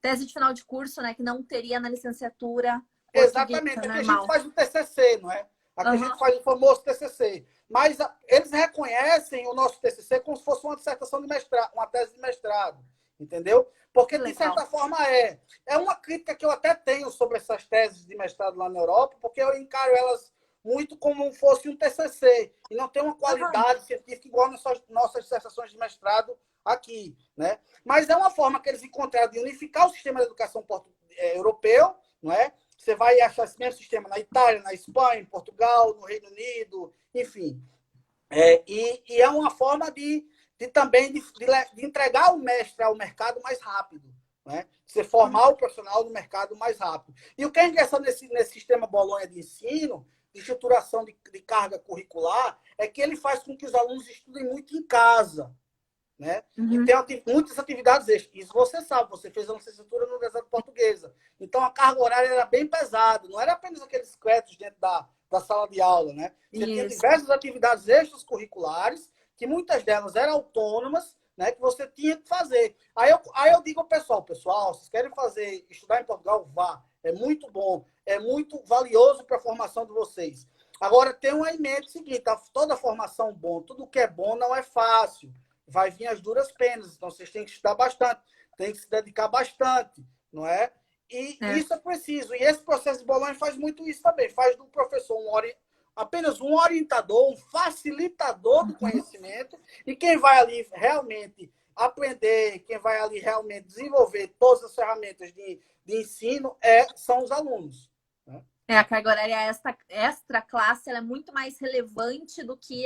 tese de final de curso, né? Que não teria na licenciatura portuguesa. Exatamente. Aqui a gente faz o TCC, não é? Aqui a gente faz o famoso TCC. Mas eles reconhecem o nosso TCC como se fosse uma dissertação de mestrado, uma tese de mestrado. Entendeu? Porque, de certa forma, é uma crítica que eu até tenho sobre essas teses de mestrado lá na Europa, porque eu encaro elas muito como se fosse um TCC. E não tem uma qualidade científica igual nas nossas dissertações de mestrado aqui. Né? Mas é uma forma que eles encontraram de unificar o sistema de educação europeu, não é? Você vai achar esse mesmo sistema na Itália, na Espanha, em Portugal, no Reino Unido, enfim. E é uma forma também de entregar o mestre ao mercado mais rápido. Né? Você formar o profissional no mercado mais rápido. E o que é engraçado nesse sistema Bolonha de ensino, de estruturação de carga curricular, é que ele faz com que os alunos estudem muito em casa. Né? E tem muitas atividades extras. Isso você sabe, você fez a licenciatura na Universidade Portuguesa. Então, a carga horária era bem pesada. Não era apenas aqueles créditos dentro da sala de aula. Né? Você tinha diversas atividades extras curriculares, que muitas delas eram autônomas, né, que você tinha que fazer. Aí eu digo ao pessoal, vocês querem estudar em Portugal? Vá. É muito bom. É muito valioso para a formação de vocês. Agora, tem uma em mente o seguinte, toda formação bom, tudo que é bom não é fácil. Vai vir as duras penas. Então, vocês têm que estudar bastante, têm que se dedicar bastante, não é? E isso é preciso. E esse processo de Bolonha faz muito isso também. Faz do professor apenas um orientador, um facilitador do conhecimento. E quem vai ali realmente aprender, quem vai ali realmente desenvolver todas as ferramentas de ensino são os alunos. Né? A carga horária extra classe ela é muito mais relevante do que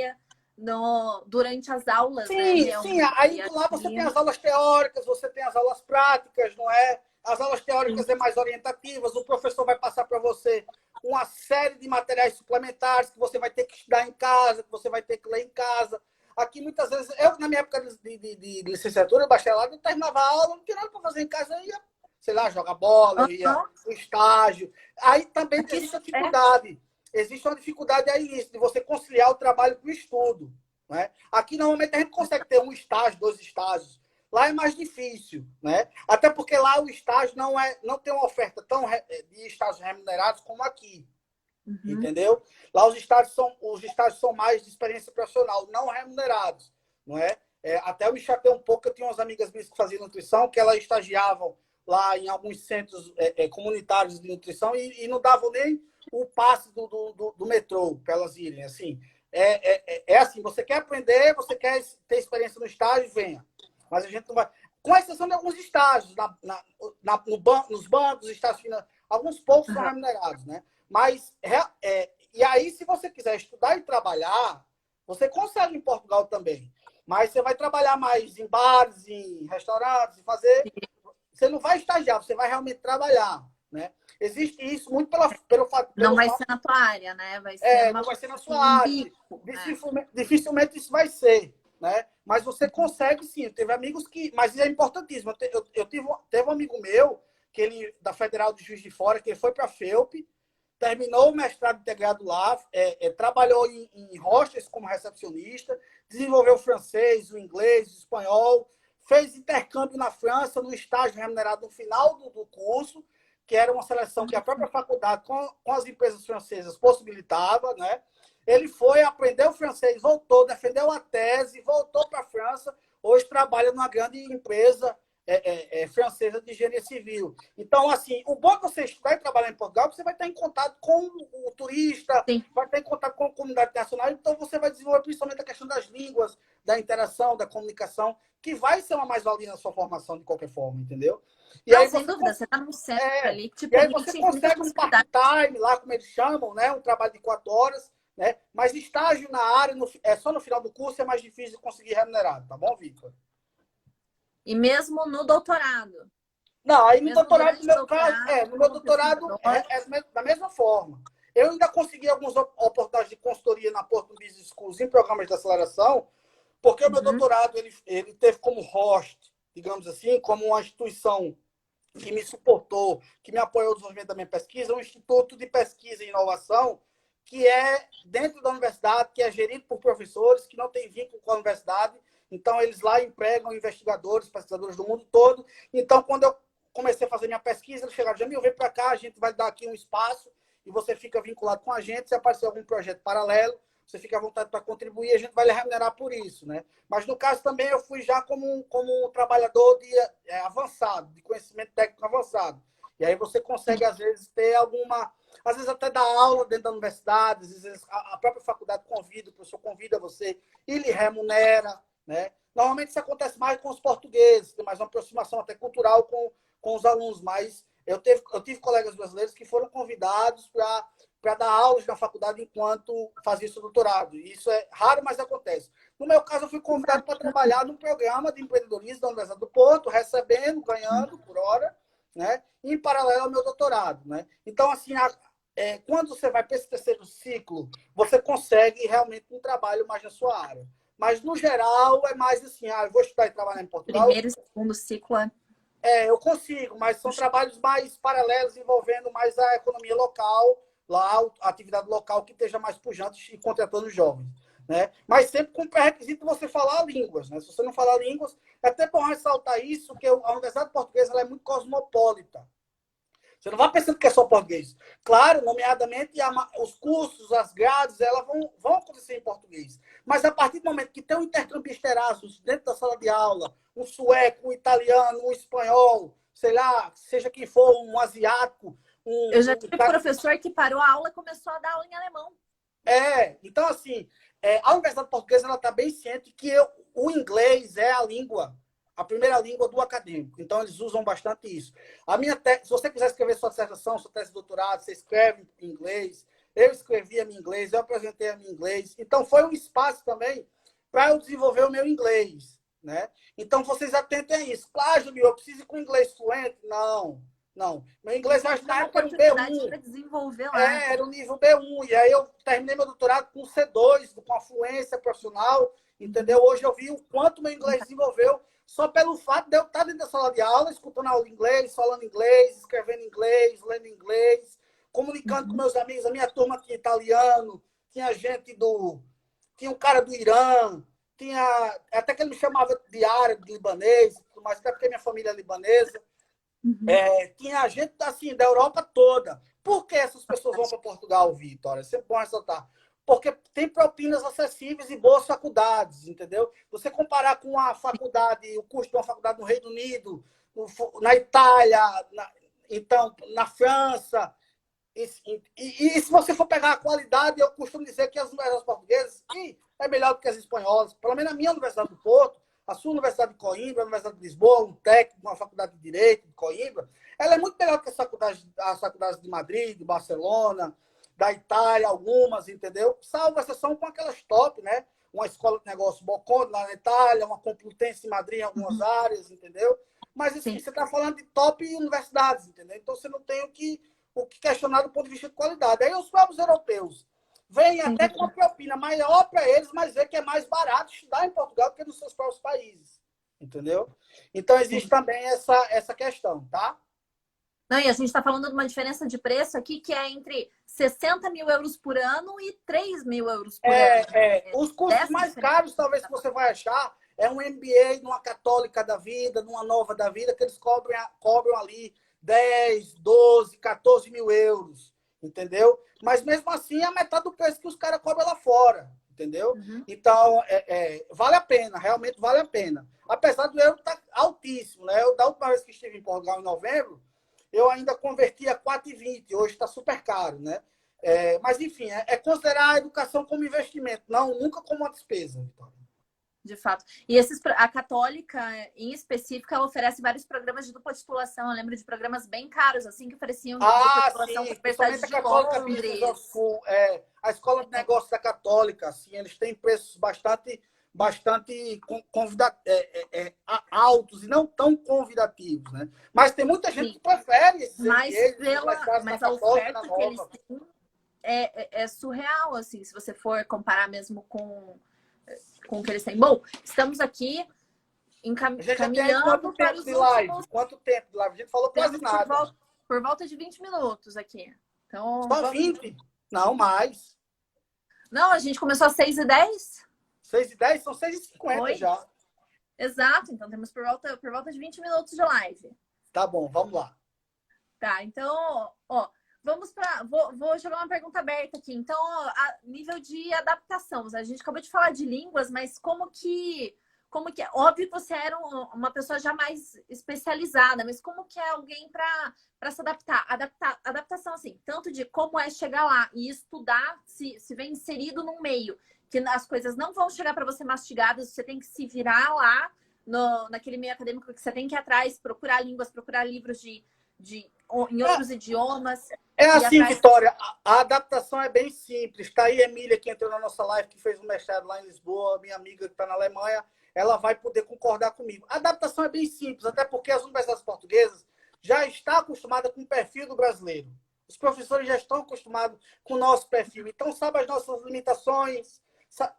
durante as aulas, sim, né? Sim, aí lá você tem as aulas teóricas, você tem as aulas práticas, não é? As aulas teóricas é mais orientativas, o professor vai passar para você uma série de materiais suplementares que você vai ter que estudar em casa, que você vai ter que ler em casa. Aqui, muitas vezes, eu, na minha época de licenciatura, bacharelado, eu terminava a aula, não tinha nada para fazer em casa, eu ia, sei lá, jogar bola, eu ia no estágio. Aí também aqui existe a dificuldade. Existe uma dificuldade aí nisso, de você conciliar o trabalho com o estudo. Né? Aqui, normalmente, a gente consegue ter um estágio, 2 estágios. Lá é mais difícil, né? Até porque lá o estágio não tem uma oferta de estágios remunerados como aqui. Uhum. Entendeu? Lá os estágios são mais de experiência profissional, não remunerados. Não é? Até eu me chatei um pouco, eu tinha umas amigas minhas que faziam nutrição, que elas estagiavam lá em alguns centros comunitários de nutrição e não davam nem o passe do metrô para elas irem. Assim. É assim, você quer aprender, você quer ter experiência no estágio, venha. Mas a gente não vai... Com exceção de alguns estágios, nos bancos, estágios financeiros, alguns poucos são remunerados, né? Mas, e aí, se você quiser estudar e trabalhar, você consegue em Portugal também. Mas você vai trabalhar mais em bares, em restaurantes, você não vai estagiar, você vai realmente trabalhar, né? Existe isso muito pelo fato... Não vai ser na tua área, né? Não vai ser na sua área. Dificilmente isso vai ser. Né? Mas você consegue sim. Teve amigos que. Mas isso é importantíssimo. Teve um amigo meu, da Federal de Juiz de Fora, que ele foi para a FEUP, terminou o mestrado integrado lá, trabalhou em hostels como recepcionista, desenvolveu o francês, o inglês, o espanhol, fez intercâmbio na França, no estágio remunerado no final do curso, que era uma seleção que a própria faculdade, com as empresas francesas, possibilitava, né? Ele foi, aprendeu francês, voltou, defendeu a tese, voltou para a França, hoje trabalha numa grande empresa francesa de engenharia civil. Então, assim, o bom é que você estudar e trabalhar em Portugal, você vai estar em contato com o turista, sim, vai estar em contato com a comunidade internacional, então você vai desenvolver principalmente a questão das línguas, da interação, da comunicação, que vai ser uma mais-valia na sua formação de qualquer forma, entendeu? E não, aí sem dúvida, você está no centro ali, que te e aí você consegue um part-time lá, como eles chamam, né? Um trabalho de 4 horas, né? Mas estágio na área, só no final do curso, é mais difícil de conseguir remunerado, tá bom, Victor? E mesmo no doutorado? Não, aí no doutorado, no meu caso, no meu doutorado da mesma forma. Eu ainda consegui algumas oportunidades de consultoria na Porto Business Schools em programas de aceleração, porque o meu doutorado ele teve como host, digamos assim, como uma instituição que me suportou, que me apoiou no desenvolvimento da minha pesquisa, um instituto de pesquisa e inovação que é dentro da universidade, que é gerido por professores que não têm vínculo com a universidade. Então, eles lá empregam investigadores, pesquisadores do mundo todo. Então, quando eu comecei a fazer minha pesquisa, eles chegaram, Jamil, vem para cá, a gente vai dar aqui um espaço e você fica vinculado com a gente. Se aparecer algum projeto paralelo, você fica à vontade para contribuir e a gente vai lhe remunerar por isso, né? Mas, no caso, também eu fui já como um trabalhador avançado, de conhecimento técnico avançado. E aí você consegue, às vezes, ter às vezes até dar aula dentro da universidade, às vezes a própria faculdade convida, o professor convida você e lhe remunera, né? Normalmente isso acontece mais com os portugueses, tem mais uma aproximação até cultural com os alunos, mas eu tive colegas brasileiros que foram convidados para dar aulas na faculdade enquanto fazia seu doutorado. E isso é raro, mas acontece. No meu caso, eu fui convidado para trabalhar num programa de empreendedorismo da Universidade do Porto, recebendo, ganhando por hora, né? Em paralelo ao meu doutorado, né? Então, assim, quando você vai para esse terceiro ciclo, você consegue realmente um trabalho mais na sua área. Mas, no geral, é mais assim, eu vou estudar e trabalhar em Portugal. Primeiro e segundo ciclo eu consigo, mas são trabalhos mais paralelos, envolvendo mais a economia local, lá, a atividade local que esteja mais pujante e contratando jovens. Né? Mas sempre com o pré-requisito você falar línguas. Né? Se você não falar línguas, é até bom ressaltar isso, que a Universidade Portuguesa ela é muito cosmopolita. Você não vai pensando que é só português. Claro, nomeadamente, os cursos, as grades, elas vão acontecer em português. Mas a partir do momento que tem um intercambista Erasmus dentro da sala de aula, um sueco, um italiano, um espanhol, sei lá, seja quem for, um asiático, Eu já tive professor que parou a aula e começou a dar aula em alemão. Então, assim, a Universidade Portuguesa está bem ciente que o inglês é a primeira língua do acadêmico. Então, eles usam bastante isso. Se você quiser escrever sua dissertação, sua tese de doutorado, você escreve em inglês. Eu escrevi a minha inglês, eu apresentei a minha inglês. Então, foi um espaço também para eu desenvolver o meu inglês, né? Então, vocês atentem a isso. Claro, Julio, eu preciso ir com inglês fluente? Não. Meu inglês, acho que na época era um B1. Para desenvolver lá. Era o nível B1. E aí eu terminei meu doutorado com C2, com a fluência profissional, entendeu? Hoje eu vi o quanto meu inglês desenvolveu só pelo fato de eu estar dentro da sala de aula, escutando aula em inglês, falando inglês, escrevendo inglês, lendo inglês, comunicando com meus amigos. A minha turma tinha italiano, tinha gente tinha um cara do Irã, tinha até que ele me chamava de árabe, de libanês, mas até porque minha família é libanesa. Tinha gente assim, da Europa toda. Por que essas pessoas vão para Portugal, Vitória? É sempre bom ressaltar. Porque tem propinas acessíveis e boas faculdades, entendeu? Você comparar com a faculdade, o custo de uma faculdade no Reino Unido, na Itália, então, na França. E se você for pegar a qualidade, eu costumo dizer que as universidades portuguesas é melhor do que as espanholas. Pelo menos a minha Universidade do Porto, a sua Universidade de Coimbra, a Universidade de Lisboa, um técnico, uma faculdade de Direito de Coimbra, ela é muito melhor do que as faculdades de Madrid, de Barcelona, da Itália, algumas, entendeu? Salvo exceção com aquelas top, né? Uma escola de negócio Bocconi lá na Itália, uma Complutense em Madrid em algumas áreas, entendeu? Mas assim, você está falando de top universidades, entendeu? Então você não tem o que questionar do ponto de vista de qualidade. Aí os próprios europeus vêm até com uma propina maior para eles, mas vê que é mais barato estudar em Portugal do que nos seus próprios países, entendeu? Então existe também essa questão, tá? Não, e a gente está falando de uma diferença de preço aqui que é entre 60 mil euros por ano e 3 mil euros por ano. Os cursos mais caros, talvez, que você vai achar, é um MBA numa católica da vida, numa nova da vida, que eles cobram ali 10, 12, 14 mil euros, entendeu? Mas mesmo assim é a metade do preço que os caras cobram lá fora, entendeu? Então, vale a pena, realmente vale a pena. Apesar do euro estar altíssimo, né? Da última vez que estive em Portugal, em novembro, eu ainda converti a 4,20, hoje está super caro, né? Mas, enfim, considerar a educação como investimento, nunca como uma despesa, Vitória. De fato. E a Católica, em específico, ela oferece vários programas de dupla titulação. Eu lembro de programas bem caros, assim, que ofereciam dupla titulação para universidades de Londres. A Escola de Negócios da Católica, assim, eles têm preços bastante altos e não tão convidativos, né? Mas tem muita gente que prefere esses mas a oferta que eles têm é surreal, assim, se você for comparar mesmo com o que eles têm. Bom, estamos aqui encaminhando para os últimos... Quanto tempo de live? A gente falou quase nada. Por volta de 20 minutos aqui. Então, só 20? Não, mais. Não, a gente começou às 6h10. 6h10? São 6h50 já. Exato, então temos por volta de 20 minutos de live. Tá bom, vamos lá. Tá, então, vamos para... Vou jogar uma pergunta aberta aqui. Então, a nível de adaptação, a gente acabou de falar de línguas, mas como que é? Óbvio que você era uma pessoa já mais especializada, mas como que é alguém para se adaptar? Adaptação, assim, tanto de como é chegar lá e estudar, se vem inserido num meio, que as coisas não vão chegar para você mastigadas, você tem que se virar lá naquele meio acadêmico que você tem que ir atrás, procurar línguas, procurar livros em outros idiomas. Assim, Vitória, a adaptação é bem simples. Está aí a Emília, que entrou na nossa live, que fez um mestrado lá em Lisboa, minha amiga que está na Alemanha, ela vai poder concordar comigo. A adaptação é bem simples, até porque as universidades portuguesas já estão acostumadas com o perfil do brasileiro. Os professores já estão acostumados com o nosso perfil. Então, sabe as nossas limitações,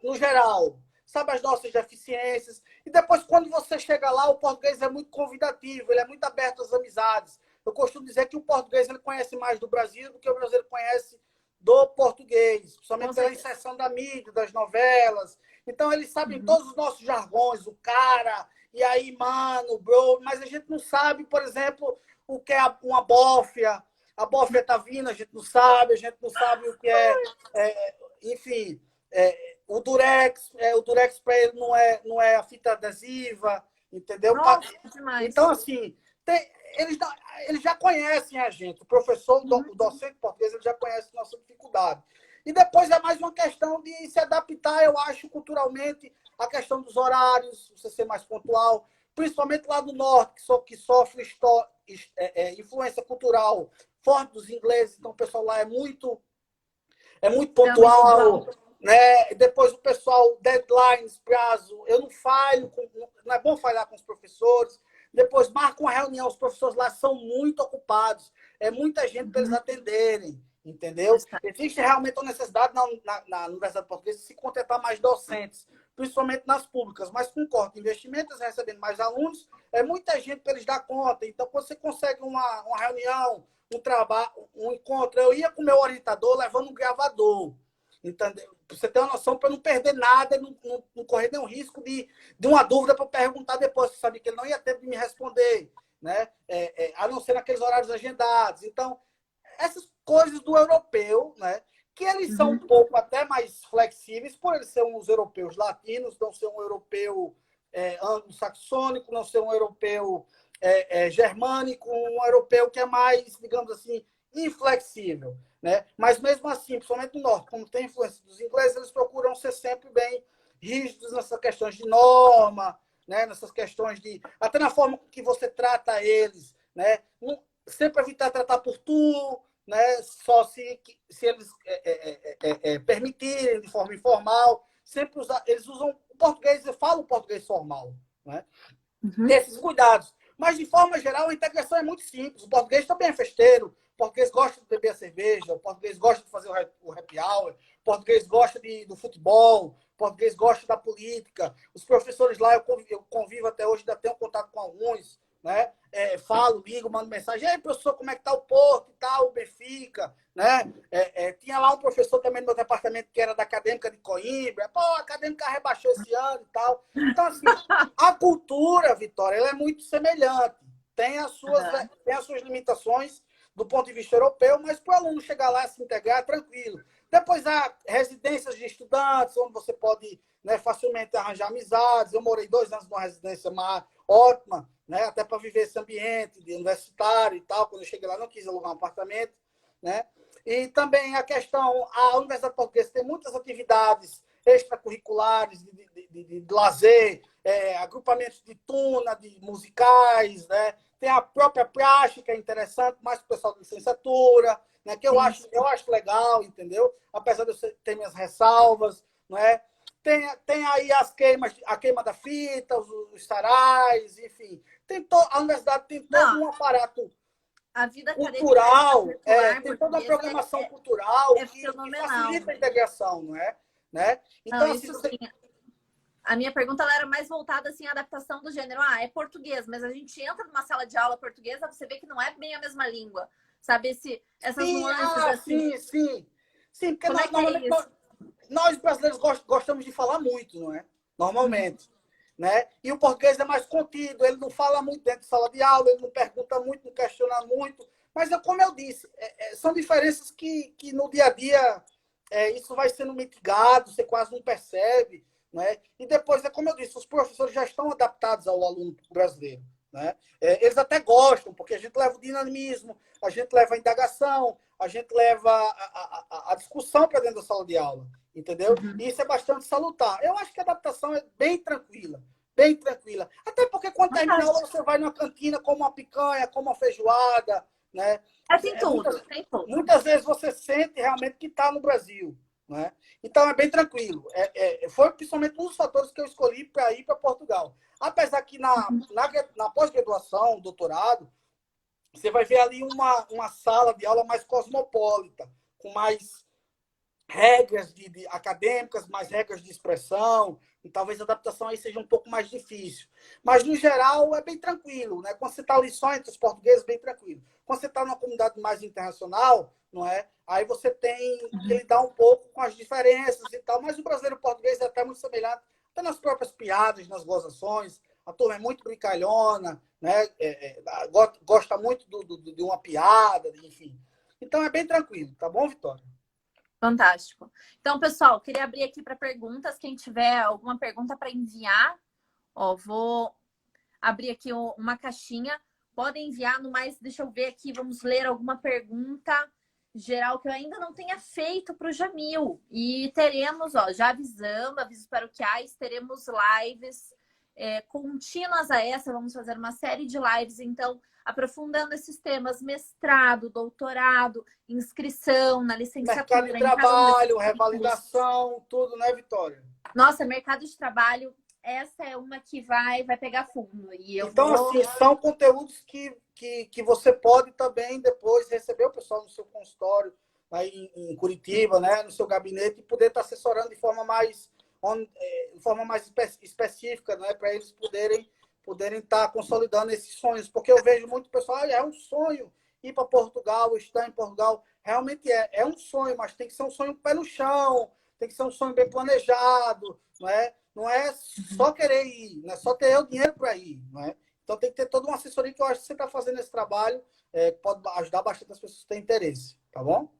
no geral, sabe as nossas deficiências. E depois, quando você chega lá, o português é muito convidativo, ele é muito aberto às amizades. Eu costumo dizer que o português ele conhece mais do Brasil do que o brasileiro conhece do português, principalmente pela inserção da mídia, das novelas. Então, eles sabem todos os nossos jargões, o cara, e aí, mano, bro, mas a gente não sabe, por exemplo, o que é uma bófia, a bofa está vindo, a gente não sabe, o que enfim, o Durex para ele não é a fita adesiva, entendeu? Nossa, demais. Então, assim, eles, eles já conhecem a gente, o professor, o docente português, ele já conhece nossa dificuldade. E depois é mais uma questão de se adaptar, eu acho, culturalmente, a questão dos horários, você ser mais pontual, principalmente lá do norte, que sofre influência cultural forte dos ingleses, então o pessoal lá é muito pontual, né? Depois o pessoal, deadlines, prazo, eu não falho, não é bom falhar com os professores. Depois marca uma reunião, os professores lá são muito ocupados, é muita gente para eles atenderem, entendeu? Existe realmente uma necessidade na Universidade Portuguesa de se contratar mais docentes, principalmente nas públicas, mas com corte de investimentos, recebendo mais alunos, é muita gente para eles dar conta. Então, quando você consegue uma reunião, um trabalho, um encontro, eu ia com o meu orientador levando um gravador, entendeu? Pra você ter uma noção, para não perder nada, não correr nenhum risco de uma dúvida para perguntar depois, você sabia que ele não ia ter de me responder, né? A não ser naqueles horários agendados. Então, essas coisas do europeu, né? Que eles são um pouco até mais flexíveis, por eles serem uns europeus latinos, não ser um europeu anglo-saxônico, não ser um europeu germânico, um europeu que é mais, digamos assim, inflexível. Né? Mas mesmo assim, principalmente no norte, como tem influência dos ingleses, eles procuram ser sempre bem rígidos nessas questões de norma, né? Nessas questões de... Até na forma que você trata eles, né? Sempre evitar tratar por tu, né? Só se eles permitirem de forma informal. Sempre eles usam o português, eu falo o português formal, né? Ter esses cuidados. Mas, de forma geral, a integração é muito simples. O português também é festeiro, o português gosta de beber a cerveja, o português gosta de fazer o happy hour, o português gosta do futebol, o português gosta da política. Os professores lá, eu convivo até hoje, ainda tenho contato com alguns, né? Falo, ligo, mando mensagem. Ei, professor, como é que está o Porto e tal, o Benfica, né? Tinha lá um professor também no meu departamento que era da Acadêmica de Coimbra. Pô, a Acadêmica rebaixou esse ano e tal. Então, assim, a cultura, Vitória, ela é muito semelhante. Tem as suas limitações do ponto de vista europeu, mas para o aluno chegar lá e se integrar, é tranquilo. Depois há residências de estudantes, onde você pode, né, facilmente arranjar amizades. Eu morei 2 anos numa residência ótima, né, até para viver esse ambiente de universitário e tal. Quando eu cheguei lá, não quis alugar um apartamento. Né? E também a Universidade Portuguesa tem muitas atividades extracurriculares de lazer, agrupamentos de tuna, de musicais, né? Tem a própria praxe, que é interessante, mais para o pessoal de licenciatura, né? Que eu acho legal, entendeu? Apesar de eu ter minhas ressalvas, não é? Tem aí a queima da fita, os sarais, enfim. A universidade tem todo um aparato a vida cultural, tem toda a programação cultural que facilita a integração, não é? Né? Então, não, assim, a minha pergunta ela era mais voltada assim, à adaptação do gênero. É português, mas a gente entra numa sala de aula portuguesa, você vê que não é bem a mesma língua. Sabe, essas nuances assim. Sim, porque nós brasileiros gostamos de falar muito, não é? Normalmente. Né? E o português é mais contido, ele não fala muito dentro de sala de aula, ele não pergunta muito, não questiona muito. Mas, como eu disse, são diferenças que no dia a dia isso vai sendo mitigado, você quase não percebe. Né? E depois, como eu disse, os professores já estão adaptados ao aluno brasileiro. Né? Eles até gostam, porque a gente leva o dinamismo, a gente leva a indagação, a gente leva a discussão para dentro da sala de aula. Entendeu? E isso é bastante salutar. Eu acho que a adaptação é bem tranquila. Bem tranquila. Até porque quando termina a aula, você vai numa cantina, como uma picanha, como uma feijoada. Né? Tem tudo. Muitas vezes você sente realmente que está no Brasil. Né? Então é bem tranquilo. Foi principalmente um dos fatores que eu escolhi para ir para Portugal. Apesar que na pós-graduação, doutorado, você vai ver ali uma sala de aula mais cosmopolita, com mais regras acadêmicas, mais regras de expressão, e talvez a adaptação aí seja um pouco mais difícil. Mas, no geral, é bem tranquilo. Né? Quando você está ali só entre os portugueses, bem tranquilo. Quando você está numa comunidade mais internacional, não é? Aí você tem que lidar um pouco com as diferenças e tal, mas o brasileiro e o português é até muito semelhante, até nas próprias piadas, nas gozações. A turma é muito brincalhona, né? Gosta muito de uma piada, enfim. Então é bem tranquilo, tá bom, Vitória? Fantástico. Então, pessoal, queria abrir aqui para perguntas. Quem tiver alguma pergunta para enviar, ó, vou abrir aqui uma caixinha. Podem enviar no mais, deixa eu ver aqui, vamos ler alguma pergunta geral que eu ainda não tenha feito para o Jamil. E teremos, ó, já avisando, avisos paroquiais, teremos lives contínuas a essa. Vamos fazer uma série de lives, então, aprofundando esses temas, mestrado, doutorado, inscrição na licenciatura. Mercado de trabalho, revalidação, tudo, né, Vitória? Nossa, mercado de trabalho, essa é uma que vai pegar fundo. E então, assim, são conteúdos que você pode também depois receber o pessoal no seu consultório, aí em Curitiba, né, no seu gabinete, e poder estar assessorando de forma mais específica, né, para eles poderem estar consolidando esses sonhos. Porque eu vejo muito pessoal, é um sonho ir para Portugal, estar em Portugal. Realmente é um sonho, mas tem que ser um sonho pé no chão, tem que ser um sonho bem planejado, não é? Não é só querer ir, não é só ter o dinheiro para ir, não é? Então tem que ter toda uma assessoria que eu acho que você está fazendo esse trabalho, que pode ajudar bastante as pessoas que têm interesse, tá bom?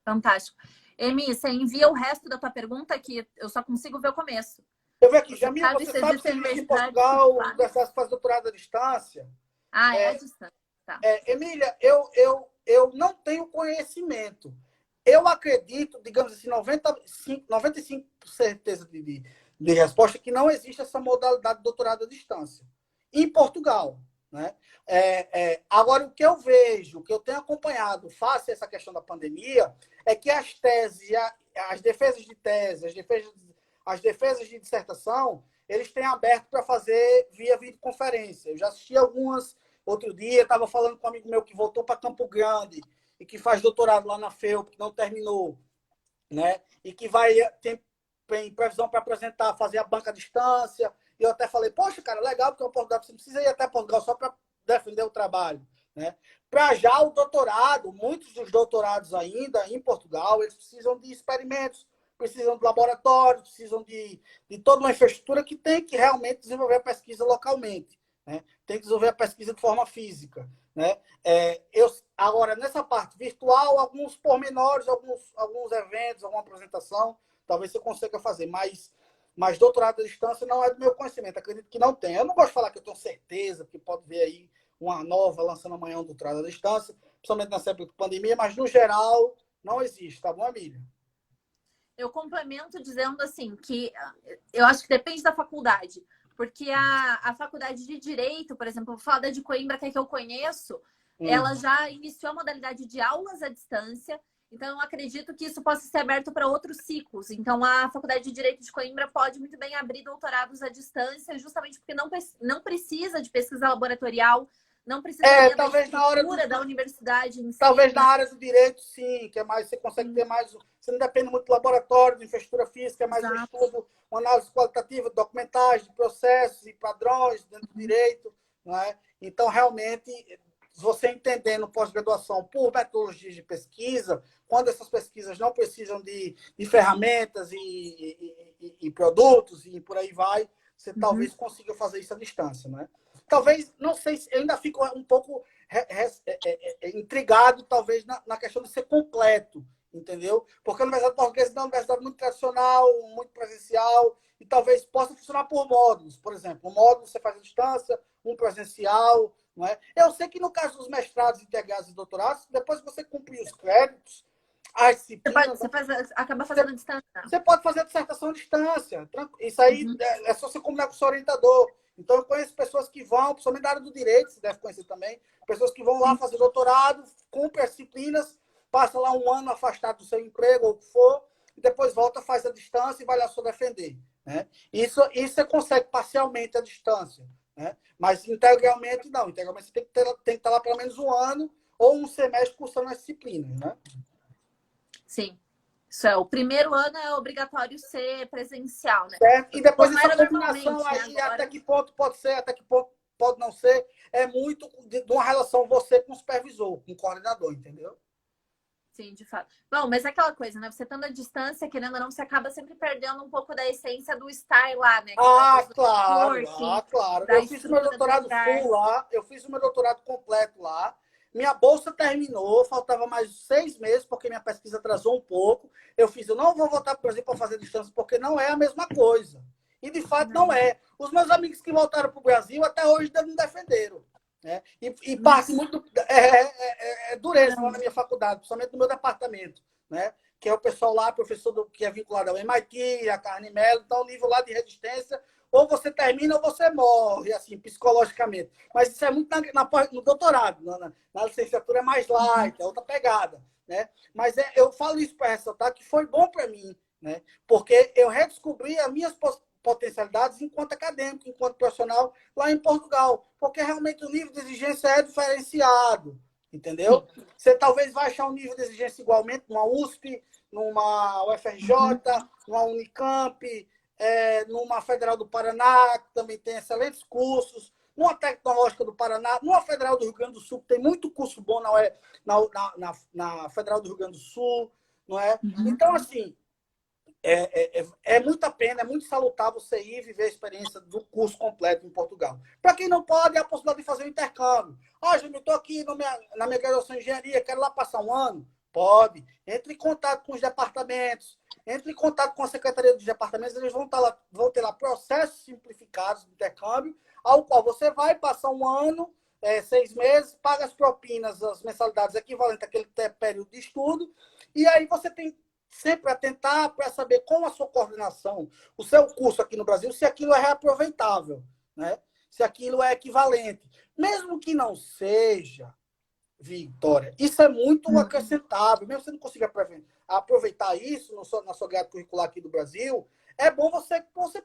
Fantástico. Emi, você envia o resto da tua pergunta que eu só consigo ver o começo. Eu vejo aqui, Jamil, você sabe se existe em Portugal universidade que faz doutorado à distância? À distância. Tá. Emília, eu não tenho conhecimento. Eu acredito, digamos assim, 95% certeza de resposta que não existe essa modalidade de doutorado à distância. Em Portugal, né? Agora, o que eu vejo, o que eu tenho acompanhado face a essa questão da pandemia, é que as teses, as defesas de tese, as defesas de dissertação, eles têm aberto para fazer via videoconferência. Eu já assisti algumas outro dia, estava falando com um amigo meu que voltou para Campo Grande e que faz doutorado lá na FEUP, que não terminou, né? E que tem previsão para apresentar, fazer a banca à distância. E eu até falei, poxa, cara, legal, porque é uma oportunidade, você não precisa ir até Portugal só para defender o trabalho, né? Para já o doutorado, muitos dos doutorados ainda em Portugal, eles precisam de experimentos, precisam de laboratórios, precisam de toda uma infraestrutura que tem que realmente desenvolver a pesquisa localmente, né? Tem que desenvolver a pesquisa de forma física, né? Agora, nessa parte virtual, alguns pormenores, alguns eventos, alguma apresentação, talvez você consiga fazer, mas doutorado à distância não é do meu conhecimento, acredito que não tem. Eu não gosto de falar que eu tenho certeza, porque pode ver aí uma nova lançando amanhã um doutorado à distância, principalmente nessa época de pandemia, mas no geral não existe, tá bom, Emília? Eu complemento dizendo assim que eu acho que depende da faculdade, porque a faculdade de Direito, por exemplo, vou falar da de Coimbra, que é que eu conheço, ela já iniciou a modalidade de aulas à distância, então eu acredito que isso possa ser aberto para outros ciclos. Então a Faculdade de Direito de Coimbra pode muito bem abrir doutorados à distância, justamente porque não precisa de pesquisa laboratorial, não precisa talvez na hora da universidade em si. Talvez na área do direito, sim, que é mais, você consegue ter mais. Você não depende muito do laboratório, de infraestrutura física, é mais um estudo, uma análise qualitativa, de documentais, de processos e padrões dentro do direito. Não é? Então, realmente, você entendendo pós-graduação por metodologias de pesquisa, quando essas pesquisas não precisam de ferramentas e produtos e por aí vai, você talvez consiga fazer isso à distância, não é? Talvez, não sei, eu ainda fico um pouco intrigado, talvez, na questão de ser completo, entendeu? Porque a Universidade Portuguesa é uma universidade muito tradicional, muito presencial, e talvez possa funcionar por módulos. Por exemplo, um módulo você faz à distância, um presencial, não é? Eu sei que no caso dos mestrados integrados e doutorados, depois que você cumprir os créditos, as disciplinas... Acaba fazendo a distância. Você pode fazer a dissertação à distância. Isso aí é só você combinar com o seu orientador. Então, eu conheço pessoas que vão, principalmente da área do direito, você deve conhecer também, pessoas que vão lá fazer doutorado, cumprem as disciplinas, passa lá um ano afastado do seu emprego, ou o que for, e depois volta, faz a distância e vai lá só defender. Né? Isso você consegue parcialmente à distância. Né? Mas integralmente, não. Integralmente, você tem que estar lá pelo menos um ano ou um semestre cursando as disciplinas. Né? Sim. Isso o primeiro ano é obrigatório ser presencial, né? Certo? E depois essa combinação aí, né? Agora... até que ponto pode ser, até que ponto pode não ser, é muito de uma relação você com o supervisor, com o coordenador, entendeu? Sim, de fato. Bom, mas é aquela coisa, né? Você estando à distância, querendo ou não, você acaba sempre perdendo um pouco da essência do estar lá, né? Que Ah, talvez do claro, networking, claro. da Eu fiz o meu estrutura do doutorado lugar. full lá, eu fiz o meu doutorado completo lá. Minha bolsa terminou, faltava mais 6 meses, porque minha pesquisa atrasou um pouco. Eu não vou voltar para o Brasil para fazer distância, porque não é a mesma coisa. E, de fato, não Não. é. Os meus amigos que voltaram para o Brasil, até hoje, ainda não defenderam. Né? E parte Nossa, muito... É dureza lá na não. minha faculdade, principalmente no meu departamento. Né? Que é o pessoal lá, que é vinculado ao MIT, a Carne Mello, então o nível lá de resistência, ou você termina ou você morre, assim, psicologicamente. Mas isso é muito no doutorado, na licenciatura é mais light, é outra pegada, né? Mas eu falo isso para ressaltar que foi bom para mim, né? Porque eu redescobri as minhas potencialidades enquanto acadêmico, enquanto profissional lá em Portugal, porque realmente o nível de exigência é diferenciado, entendeu? Sim. Você talvez vai achar um nível de exigência igualmente numa USP, numa Uhum. UFRJ, numa Unicamp, numa Federal do Paraná, que também tem excelentes cursos, numa Tecnológica do Paraná, numa Federal do Rio Grande do Sul, que tem muito curso bom na Federal do Rio Grande do Sul, não é? Uhum. Então, assim, é muita pena, é muito salutar você ir viver a experiência do curso completo em Portugal. Para quem não pode, é a possibilidade de fazer um intercâmbio. Ah, Júnior, estou aqui na minha graduação em engenharia, quero lá passar um ano. Pode. Entre em contato com os departamentos, entre em contato com a secretaria dos departamentos, eles vão ter lá processos simplificados de intercâmbio, ao qual você vai passar um ano, 6 meses, paga as propinas, as mensalidades equivalentes àquele período de estudo, e aí você tem sempre atentar para saber com a sua coordenação, o seu curso aqui no Brasil, se aquilo é reaproveitável, né? Se aquilo é equivalente. Mesmo que não seja, Vitória, isso é muito acrescentável. Mesmo que você não consiga aproveitar isso na sua grade curricular aqui do Brasil, é bom você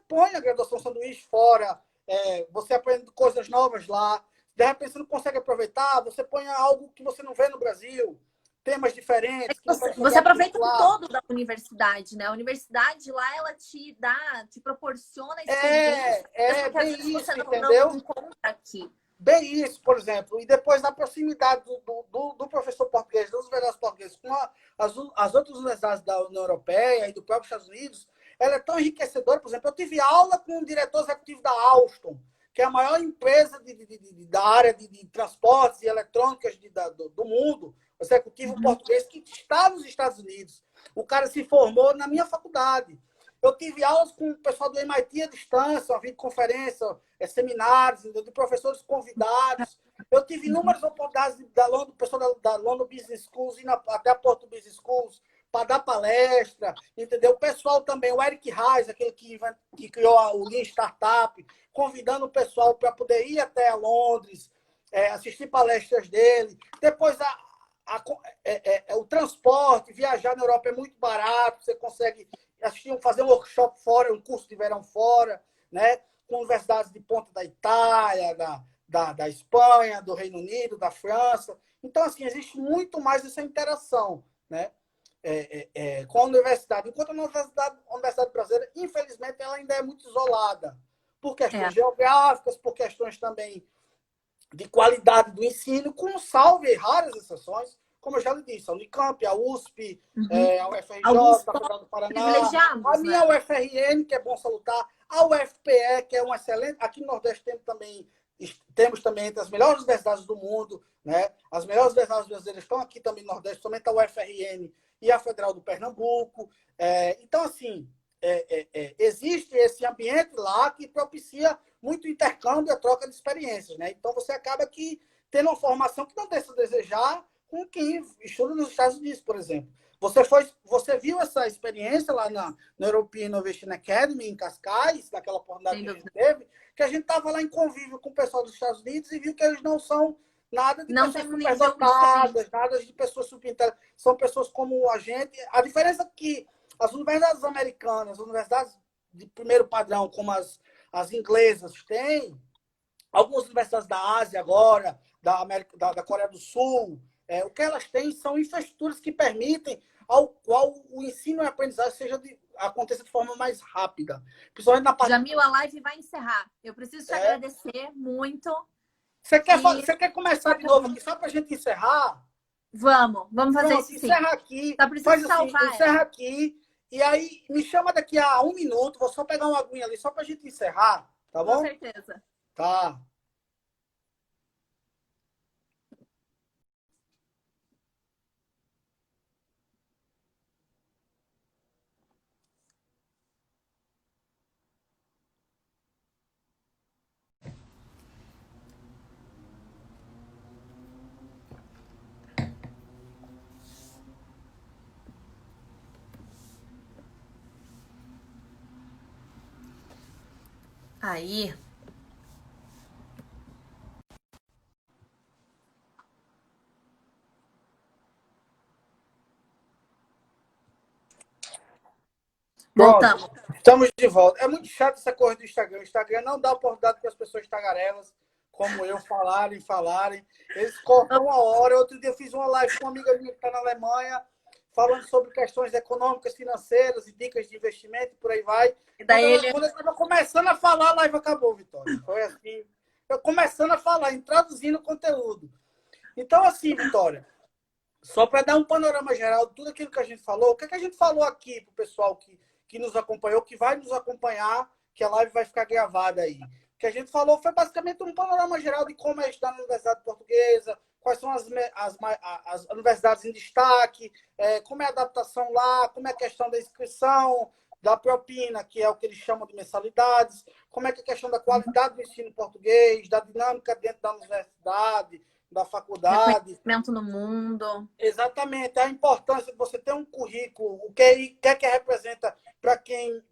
põe a graduação sanduíche fora, você aprende coisas novas lá. De repente você não consegue aproveitar, você põe algo que você não vê no Brasil, temas É diferentes, que que não está no seu você grade aproveita o curricular. todo da universidade, né? A universidade lá, ela te proporciona experiências, É mesmo que às bem vezes você isso, não entendeu? encontra aqui. Bem isso, por exemplo. E depois da proximidade do professor português, dos universidades portugueses com as outras universidades da União Europeia e do próprio Estados Unidos, ela é tão enriquecedora. Por exemplo, eu tive aula com o diretor executivo da Alstom, que é a maior empresa da área de transportes e eletrônicas do mundo, o executivo Uhum. português que está nos Estados Unidos. O cara se formou na minha faculdade. Eu tive aulas com o pessoal do MIT à distância, uma videoconferência, seminários, de professores convidados. Eu tive inúmeras oportunidades do pessoal da London Business Schools, ir até a Porto Business Schools, para dar palestra, entendeu? O pessoal também, o Eric Reis, aquele que criou o Lean Startup, convidando o pessoal para poder ir até Londres, assistir palestras dele. Depois, o transporte, viajar na Europa é muito barato, você consegue fazer um workshop fora, um curso de verão fora, né? Com universidades de ponta da Itália, da Espanha, do Reino Unido, da França. Então, assim, existe muito mais essa interação, né? Com a universidade. Enquanto a universidade brasileira, infelizmente, ela ainda é muito isolada, por questões É, geográficas, por questões também de qualidade do ensino, com salve raras exceções, como eu já lhe disse, a Unicamp, a USP, uhum. a UFRJ, Alguns a pontos Federal do Paraná, a privilegiados, minha né? UFRN, que é bom salutar, a UFPE, que é um excelente. Aqui no Nordeste temos também entre as melhores universidades do mundo, né? As melhores universidades brasileiras estão aqui também no Nordeste, somente a UFRN e a Federal do Pernambuco. Então, assim, existe esse ambiente lá que propicia muito intercâmbio e a troca de experiências, né? Então, você acaba aqui tendo uma formação que não deixa a desejar com quem estuda nos Estados Unidos, por exemplo. Você viu essa experiência lá na European Innovation Academy, em Cascais, naquela oportunidade Sem que a gente dúvida. teve, que a gente estava lá em convívio com o pessoal dos Estados Unidos e viu que eles não são nada de Não pessoas tem um nível diferente. superdotadas, nada de pessoas subinteligentes. São pessoas como a gente. A diferença é que as universidades americanas, as universidades de primeiro padrão, como as inglesas têm, algumas universidades da Ásia agora, da Coreia do Sul, o que elas têm são infraestruturas que permitem ao qual o ensino e a aprendizagem aconteça de forma mais rápida. Principalmente na parte. Jamil, a live vai encerrar. Eu preciso te É, agradecer muito você e quer começar de novo aqui, só para a gente encerrar? Vamos fazer Pronto, isso sim. encerra aqui. Só preciso Faz assim, salvar encerra aqui. E aí, me chama daqui a 1 minuto. Vou só pegar uma aguinha ali, só pra gente encerrar. Tá com bom? certeza. Tá. Aí, Pronto. voltamos. Estamos de volta. É muito chato essa coisa do Instagram. O Instagram não dá oportunidade para as pessoas tagarelas, como eu, falarem. Eles cortam uma hora. Outro dia eu fiz uma live com uma amiga minha que está na Alemanha, falando sobre questões econômicas, financeiras e dicas de investimento e por aí vai. E daí ele. Quando eu estava começando a falar, a live acabou, Vitória. Foi assim. Eu começando a falar, introduzindo o conteúdo. Então, assim, Vitória, só para dar um panorama geral de tudo aquilo que a gente falou, o que, é que a gente falou aqui para o pessoal que nos acompanhou, que vai nos acompanhar, que a live vai ficar gravada aí. O que a gente falou foi basicamente um panorama geral de como é estudar na Universidade Portuguesa, quais são as universidades em destaque, como é a adaptação lá, como é a questão da inscrição, da propina, que é o que eles chamam de mensalidades, como é que é a questão da qualidade do ensino português, da dinâmica dentro da universidade, da faculdade. Reconhecimento no mundo. Exatamente, a importância de você ter um currículo, o que representa para quem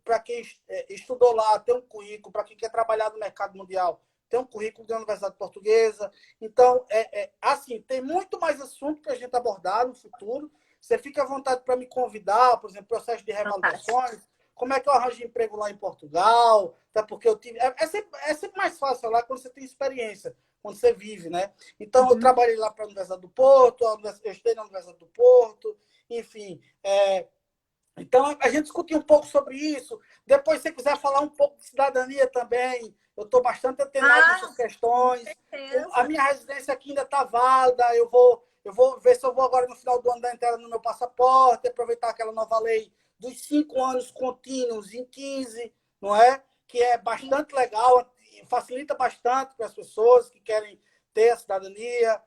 estudou lá, ter um currículo, para quem quer trabalhar no mercado mundial, ter um currículo da Universidade Portuguesa. Então, assim, tem muito mais assunto para a gente abordar no futuro. Você fica à vontade para me convidar, por exemplo, processo de Fantástico. revalidações, como é que eu arranjo emprego lá em Portugal, até porque eu tive. É sempre mais fácil lá quando você tem experiência, quando você vive, né? Então, eu Uhum. trabalhei lá para a Universidade do Porto, eu estudei na Universidade do Porto, enfim. Então, a gente discutiu um pouco sobre isso. Depois, se você quiser falar um pouco de cidadania também, eu estou bastante antenado nessas Com questões. A certeza. minha residência aqui ainda está válida. Eu vou ver se eu vou agora no final do ano dar entrada no meu passaporte, aproveitar aquela nova lei dos 5 anos contínuos em 15, não é? Que é bastante legal, facilita bastante para as pessoas que querem ter a cidadania.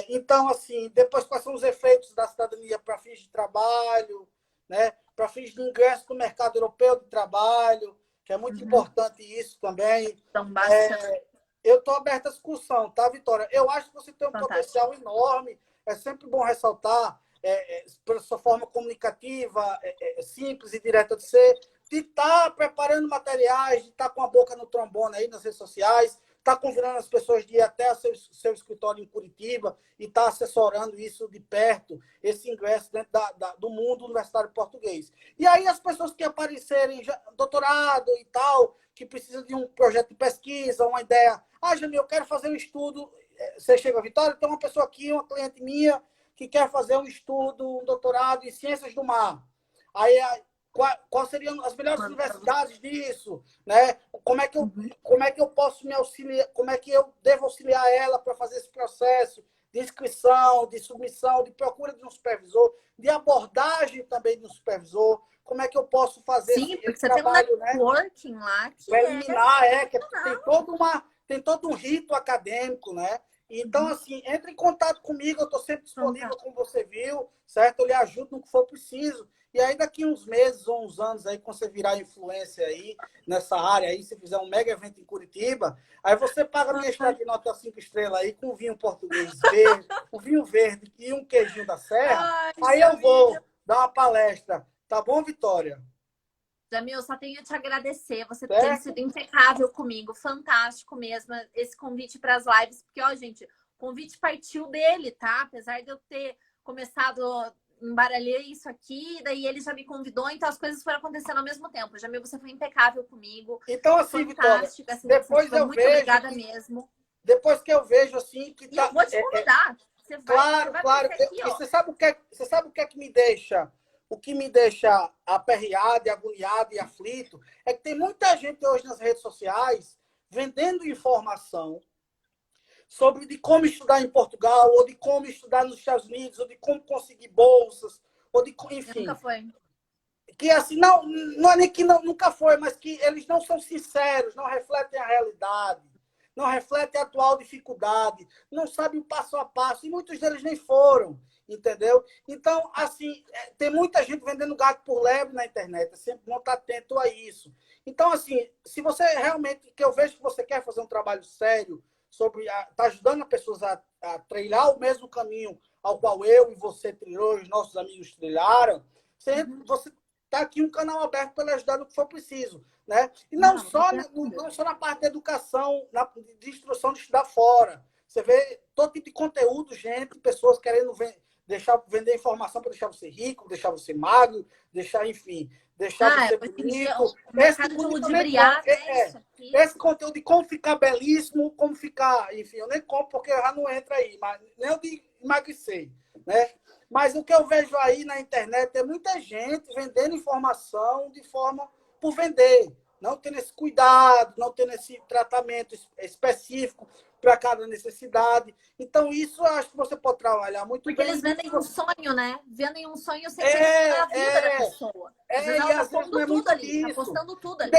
Então, assim, depois quais são os efeitos da cidadania para fins de trabalho, né? Para fins de ingresso no mercado europeu de trabalho, que é muito Uhum. importante isso também. Então, bastante Eu estou aberto à discussão, tá, Vitória? Eu acho que você tem um fantástico. potencial enorme. É sempre bom ressaltar, pela sua forma comunicativa, simples e direta de ser, de estar preparando materiais, de estar com a boca no trombone aí nas redes sociais, estar convidando as pessoas de ir até o seu escritório em Curitiba e estar assessorando isso de perto, esse ingresso dentro do mundo universitário português. E aí as pessoas que aparecerem, doutorado e tal, que precisa de um projeto de pesquisa, uma ideia. Jamil, eu quero fazer um estudo. Você chega, Vitória, tem uma pessoa aqui, uma cliente minha, que quer fazer um estudo, um doutorado em ciências do mar. Aí, quais seriam as melhores universidades disso? Né? Como é que eu, Uhum. como é que eu posso me auxiliar? Como é que eu devo auxiliar ela para fazer esse processo de inscrição, de submissão, de procura de um supervisor, de abordagem também de um supervisor? Como é que eu posso fazer Sim, esse porque você tem um trabalho, né? networking lá que é Preliminar, que sensacional. tem todo um rito acadêmico, né? Então, Uhum. assim, entre em contato comigo, eu estou sempre disponível, Fantástico. como você viu, certo? Eu lhe ajudo no que for preciso. E aí, daqui uns meses ou uns anos, aí, quando você virar influência aí, nessa área aí, se fizer um mega evento em Curitiba, aí você paga minha estrada de nota 5 estrelas aí, com vinho português verde, o vinho verde e um queijinho da serra, Ai, aí eu Jamil. vou dar uma palestra. Tá bom, Vitória? Jamil, só tenho a te agradecer. Você tem sido Certo? impecável comigo. Fantástico mesmo esse convite para as lives. Porque, ó, gente, o convite partiu dele, tá? Apesar de eu ter começado, embaralhei isso aqui, daí ele já me convidou, então as coisas foram acontecendo ao mesmo tempo. Jamil, você foi impecável comigo. Então, assim, Vitória, Fantástica essa depois iniciativa. eu Muito vejo obrigada que mesmo. depois que eu vejo assim que E eu tá vou te convidar. Você claro, vai claro. aparecer aqui, ó. Você sabe o que me deixa aperreado, e agoniado e aflito é que tem muita gente hoje nas redes sociais vendendo informação, sobre de como estudar em Portugal, ou de como estudar nos Estados Unidos, ou de como conseguir bolsas, ou de, enfim. Nunca foi. Que assim, não é nem que nunca foi, mas que eles não são sinceros, não refletem a realidade, não refletem a atual dificuldade, não sabem o passo a passo, e muitos deles nem foram, entendeu? Então, assim, tem muita gente vendendo gato por lebre na internet, é sempre bom estar atento a isso. Então, assim, se você realmente, que eu vejo que você quer fazer um trabalho sério sobre, tá ajudando as pessoas a trilhar o mesmo caminho ao qual eu e você trilhou, os nossos amigos trilharam, você tá aqui um canal aberto para ele ajudar no que for preciso, né? E não só na parte da educação, de instrução de estudar fora. Você vê todo tipo de conteúdo, gente, pessoas querendo vender informação para deixar você rico, deixar você magro, deixar, enfim, deixar você bonito. O mercado de ludibriar, esse conteúdo de como ficar belíssimo, como ficar, enfim, eu nem compro porque já não entra aí, mas nem o de emagrecer, né? Mas o que eu vejo aí na internet é muita gente vendendo informação de forma por vender, não tendo esse cuidado, não tendo esse tratamento específico para cada necessidade. Então, isso eu acho que você pode trabalhar muito bem. Porque eles vendem um sonho, né? Vendem um sonho sem pensar na vida da pessoa. Às vezes ela tá pondo tudo ali, tá postando tudo ali.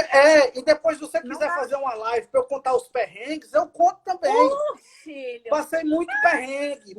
E depois, se você quiser fazer uma live para eu contar os perrengues, eu conto também. Filho. Passei muito perrengue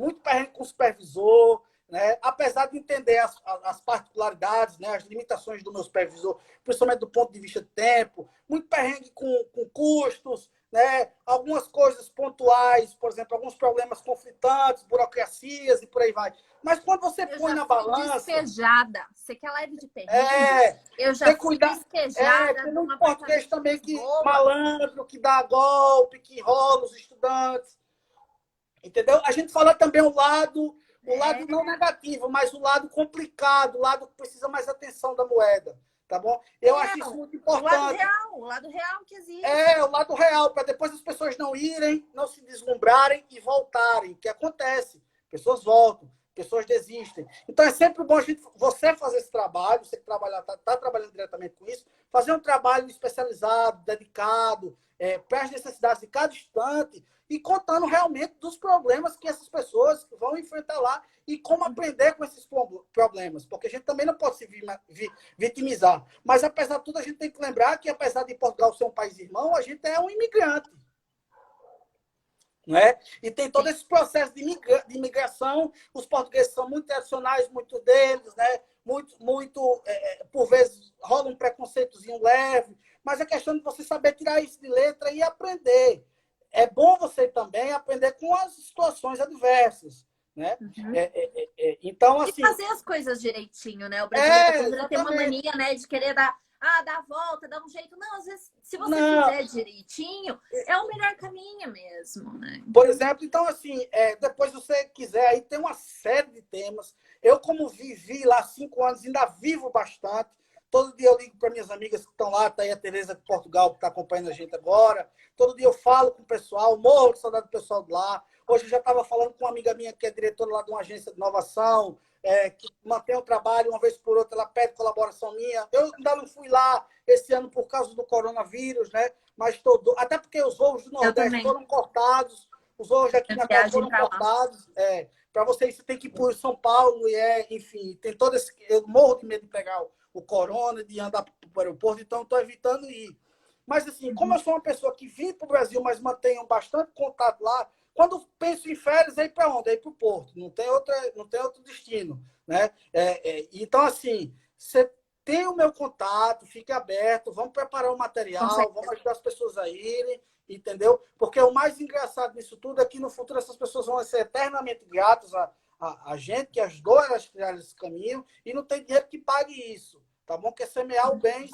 com o supervisor, né? Apesar de entender as particularidades, né? As limitações do meu supervisor, principalmente do ponto de vista de tempo, muito perrengue com custos, né? Algumas coisas pontuais, por exemplo, alguns problemas conflitantes, burocracias e por aí vai. Mas quando você põe na balança... despejada. Você quer leve de perrengue? Eu já fui despejada. Tem muito português também que malandro, que dá golpe, que enrola os estudantes. Entendeu? A gente fala também o lado não negativo, mas o lado complicado, o lado que precisa mais atenção da moeda, tá bom? Eu acho isso muito importante. O lado real que existe. O lado real, para depois as pessoas não irem, não se deslumbrarem e voltarem, que acontece. Pessoas voltam, pessoas desistem. Então é sempre bom você fazer esse trabalho, você que tá trabalhando diretamente com isso, fazer um trabalho especializado, dedicado, para as necessidades de cada estudante, e contando realmente dos problemas que essas pessoas vão enfrentar lá e como aprender com esses problemas. Porque a gente também não pode se vitimizar. Mas, apesar de tudo, a gente tem que lembrar que, apesar de Portugal ser um país irmão, a gente é um imigrante. Não é? E tem todo esse processo de imigração. Os portugueses são muito tradicionais, muitos deles, né? Por vezes, rola um preconceitozinho leve. Mas é questão de você saber tirar isso de letra e aprender. É bom você também aprender com as situações adversas, né? Então, assim... E fazer as coisas direitinho, né? O brasileiro tem uma mania, né, de querer dar a volta, dar um jeito. Não, às vezes, se você fizer direitinho, é o melhor caminho mesmo, né? Por exemplo, então, assim, depois se você quiser, aí tem uma série de temas. Eu, como vivi lá 5 anos, ainda vivo bastante. Todo dia eu ligo para minhas amigas que estão lá, tá aí a Tereza de Portugal, que está acompanhando a gente agora. Todo dia eu falo com o pessoal, morro de saudade do pessoal de lá. Hoje eu já estava falando com uma amiga minha que é diretora lá de uma agência de inovação, que mantém o trabalho, uma vez por outra, ela pede colaboração minha. Eu ainda não fui lá esse ano por causa do coronavírus, né? Mas até porque os voos do Nordeste foram cortados, os voos daqui na casa foram cortados. Para você tem que ir por São Paulo, enfim, tem todo esse... Eu morro de medo de pegar o corona, de andar para o aeroporto, então estou evitando ir. Mas, assim, como eu sou uma pessoa que vim para o Brasil, mas mantenho bastante contato lá, quando penso em férias, aí para onde? Aí para o Porto. Não tem outro destino, né? Então, assim, você tem o meu contato, fique aberto, vamos preparar o material, vamos ajudar as pessoas a irem, entendeu? Porque o mais engraçado nisso tudo é que no futuro essas pessoas vão ser eternamente gratas a gente que ajudou elas a criar esse caminho e não tem dinheiro que pague isso, tá bom? Que é semear o bem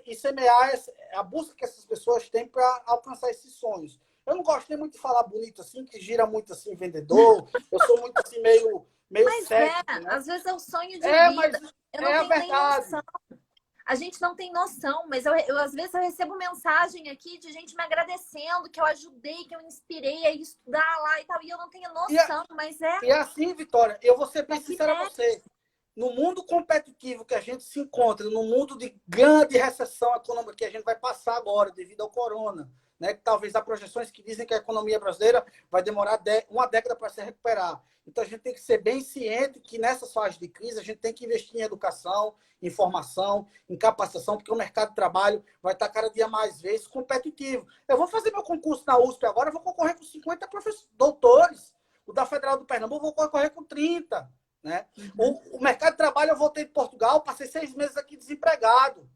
e semear a busca que essas pessoas têm para alcançar esses sonhos. Eu não gosto nem muito de falar bonito assim, que gira muito assim, vendedor. Eu sou muito assim, meio sério. Né? Às vezes é o sonho de vida. Mas eu não tenho nem noção. A gente não tem noção, mas eu às vezes eu recebo mensagem aqui de gente me agradecendo, que eu ajudei, que eu inspirei a estudar lá e tal, e eu não tenho noção, mas E assim, Vitória, eu vou ser bem sincera a você. No mundo competitivo que a gente se encontra, no mundo de grande recessão econômica que a gente vai passar agora devido ao corona, né? Que talvez há projeções que dizem que a economia brasileira vai demorar uma década para se recuperar. Então, a gente tem que ser bem ciente que nessas fases de crise a gente tem que investir em educação, em formação, em capacitação, porque o mercado de trabalho vai estar cada dia mais vezes competitivo. Eu vou fazer meu concurso na USP agora, eu vou concorrer com 50 doutores. O da Federal do Pernambuco, eu vou concorrer com 30. Né? O mercado de trabalho, eu voltei de Portugal, passei 6 meses aqui desempregado,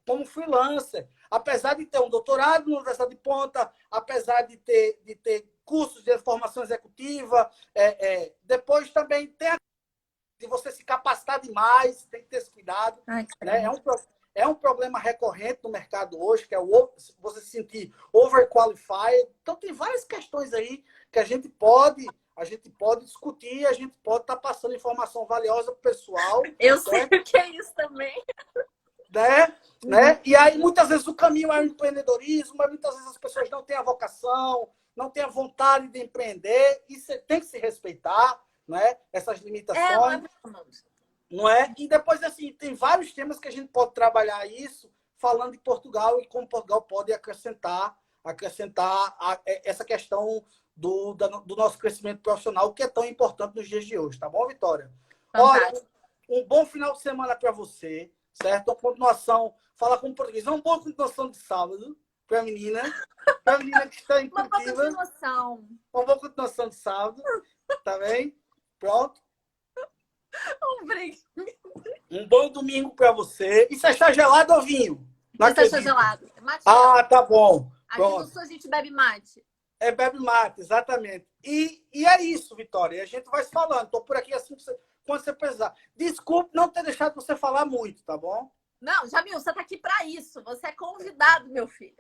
como freelancer. Apesar de ter um doutorado na Universidade de Ponta, apesar de ter cursos de formação executiva, depois também tem de você se capacitar demais, tem que ter esse cuidado. Ai, né? É um problema recorrente no mercado hoje, que é você se sentir overqualified. Então, tem várias questões aí que a gente pode discutir, a gente pode estar passando informação valiosa para o pessoal. Eu sei o que é isso também. Né? E aí, muitas vezes, o caminho é o empreendedorismo, mas muitas vezes as pessoas não têm a vocação, não têm a vontade de empreender, e você tem que se respeitar, né? Essas limitações. Não é? E depois, assim, tem vários temas que a gente pode trabalhar isso, falando de Portugal e como Portugal pode acrescentar essa questão do nosso crescimento profissional, que é tão importante nos dias de hoje, tá bom, Vitória? Fantástico. Olha, um bom final de semana para você, certo? Uma continuação, fala com português, uma boa continuação de sábado para a menina que está em Uma boa Curitiba. continuação. Uma boa continuação de sábado, tá bem? Pronto. Um bom domingo para você. Isso está gelado ou vinho? Isso está gelado. Mate ah, tá bom. Aqui no sul a gente bebe mate. Bebe mate, exatamente. E é isso, Vitória. E a gente vai se falando. Estou por aqui assim quando você precisar. Desculpe não ter deixado você falar muito, tá bom? Não, Jamil, você está aqui para isso. Você é convidado, meu filho.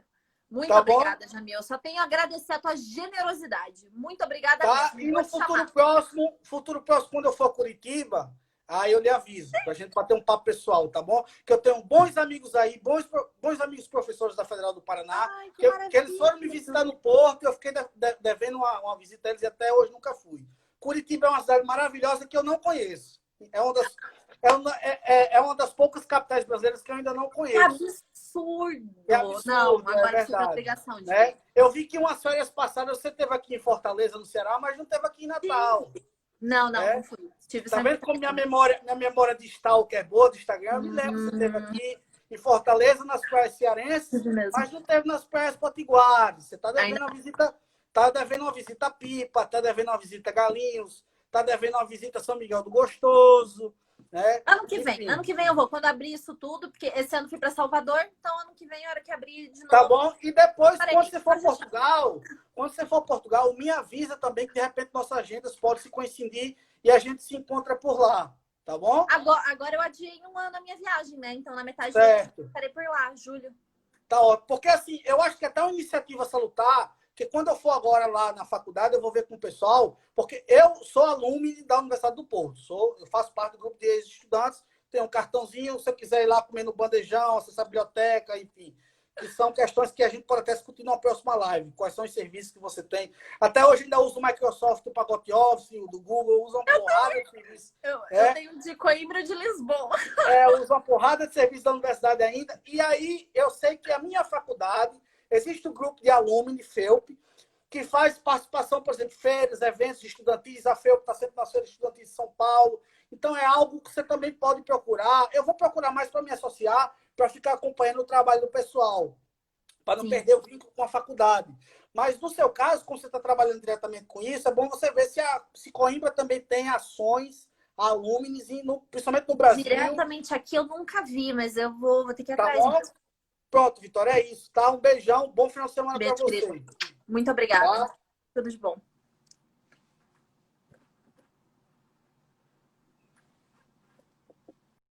Muito tá obrigada, bom? Jamil. Eu só tenho a agradecer a tua generosidade. Muito obrigada tá? mesmo. E no futuro próximo, quando eu for a Curitiba, aí eu lhe aviso, para a gente bater um papo pessoal, tá bom? Que eu tenho bons amigos aí, bons amigos professores da Federal do Paraná, Ai, que eles foram me visitar no Porto, eu fiquei devendo uma visita a eles e até hoje nunca fui. Curitiba é uma cidade maravilhosa que eu não conheço. É uma das poucas capitais brasileiras que eu ainda não conheço. Absurdo! É absurdo, não, agora é eu tive a obrigação de né? Eu vi que umas férias passadas você esteve aqui em Fortaleza, no Ceará, mas não esteve aqui em Natal. Não fui. Tá vendo como minha memória de stalker é boa do Instagram? Eu me lembro que você esteve aqui em Fortaleza, nas praias cearenses, mas não esteve nas praias potiguares. Você está devendo uma visita, a Pipa, está devendo uma visita a Galinhos, está devendo uma visita a São Miguel do Gostoso. Né? Ano que vem eu vou, quando abrir isso tudo, porque esse ano fui para Salvador, então ano que vem é a hora que abrir de novo. Tá bom? E depois, quando você for a Portugal, me avisa também que de repente nossas agendas podem se coincidir e a gente se encontra por lá, tá bom? Agora eu adiei um ano a minha viagem, né? Então na metade do ano eu estarei por lá, julho. Tá ótimo. Porque assim, eu acho que é até uma iniciativa salutar, que quando eu for agora lá na faculdade, eu vou ver com o pessoal, porque eu sou aluno da Universidade do Porto. Eu faço parte do grupo de ex-estudantes, tenho um cartãozinho, se você quiser ir lá comer no bandejão, acessar a biblioteca, enfim. Que são questões que a gente pode até discutir numa próxima live. Quais são os serviços que você tem. Até hoje ainda uso o Microsoft, o pacote Office, o do Google, uso uma porrada de serviços. Eu tenho de Coimbra de Lisboa. Uso uma porrada de serviços da universidade ainda. E aí eu sei que a minha faculdade, existe um grupo de alumni, FEUP, que faz participação, por exemplo, feiras, eventos estudantis. A FEUP está sempre nas feiras estudantis de São Paulo. Então, é algo que você também pode procurar. Eu vou procurar mais para me associar, para ficar acompanhando o trabalho do pessoal, para não perder o vínculo com a faculdade. Mas, no seu caso, como você está trabalhando diretamente com isso, é bom você ver se Coimbra também tem ações, alumnis, principalmente no Brasil. Diretamente aqui eu nunca vi, mas eu vou ter que ir atrás. Bom? Pronto, Vitória, é isso, tá? Um beijão, bom final de semana para você. Querido. Muito obrigada. Tudo de bom.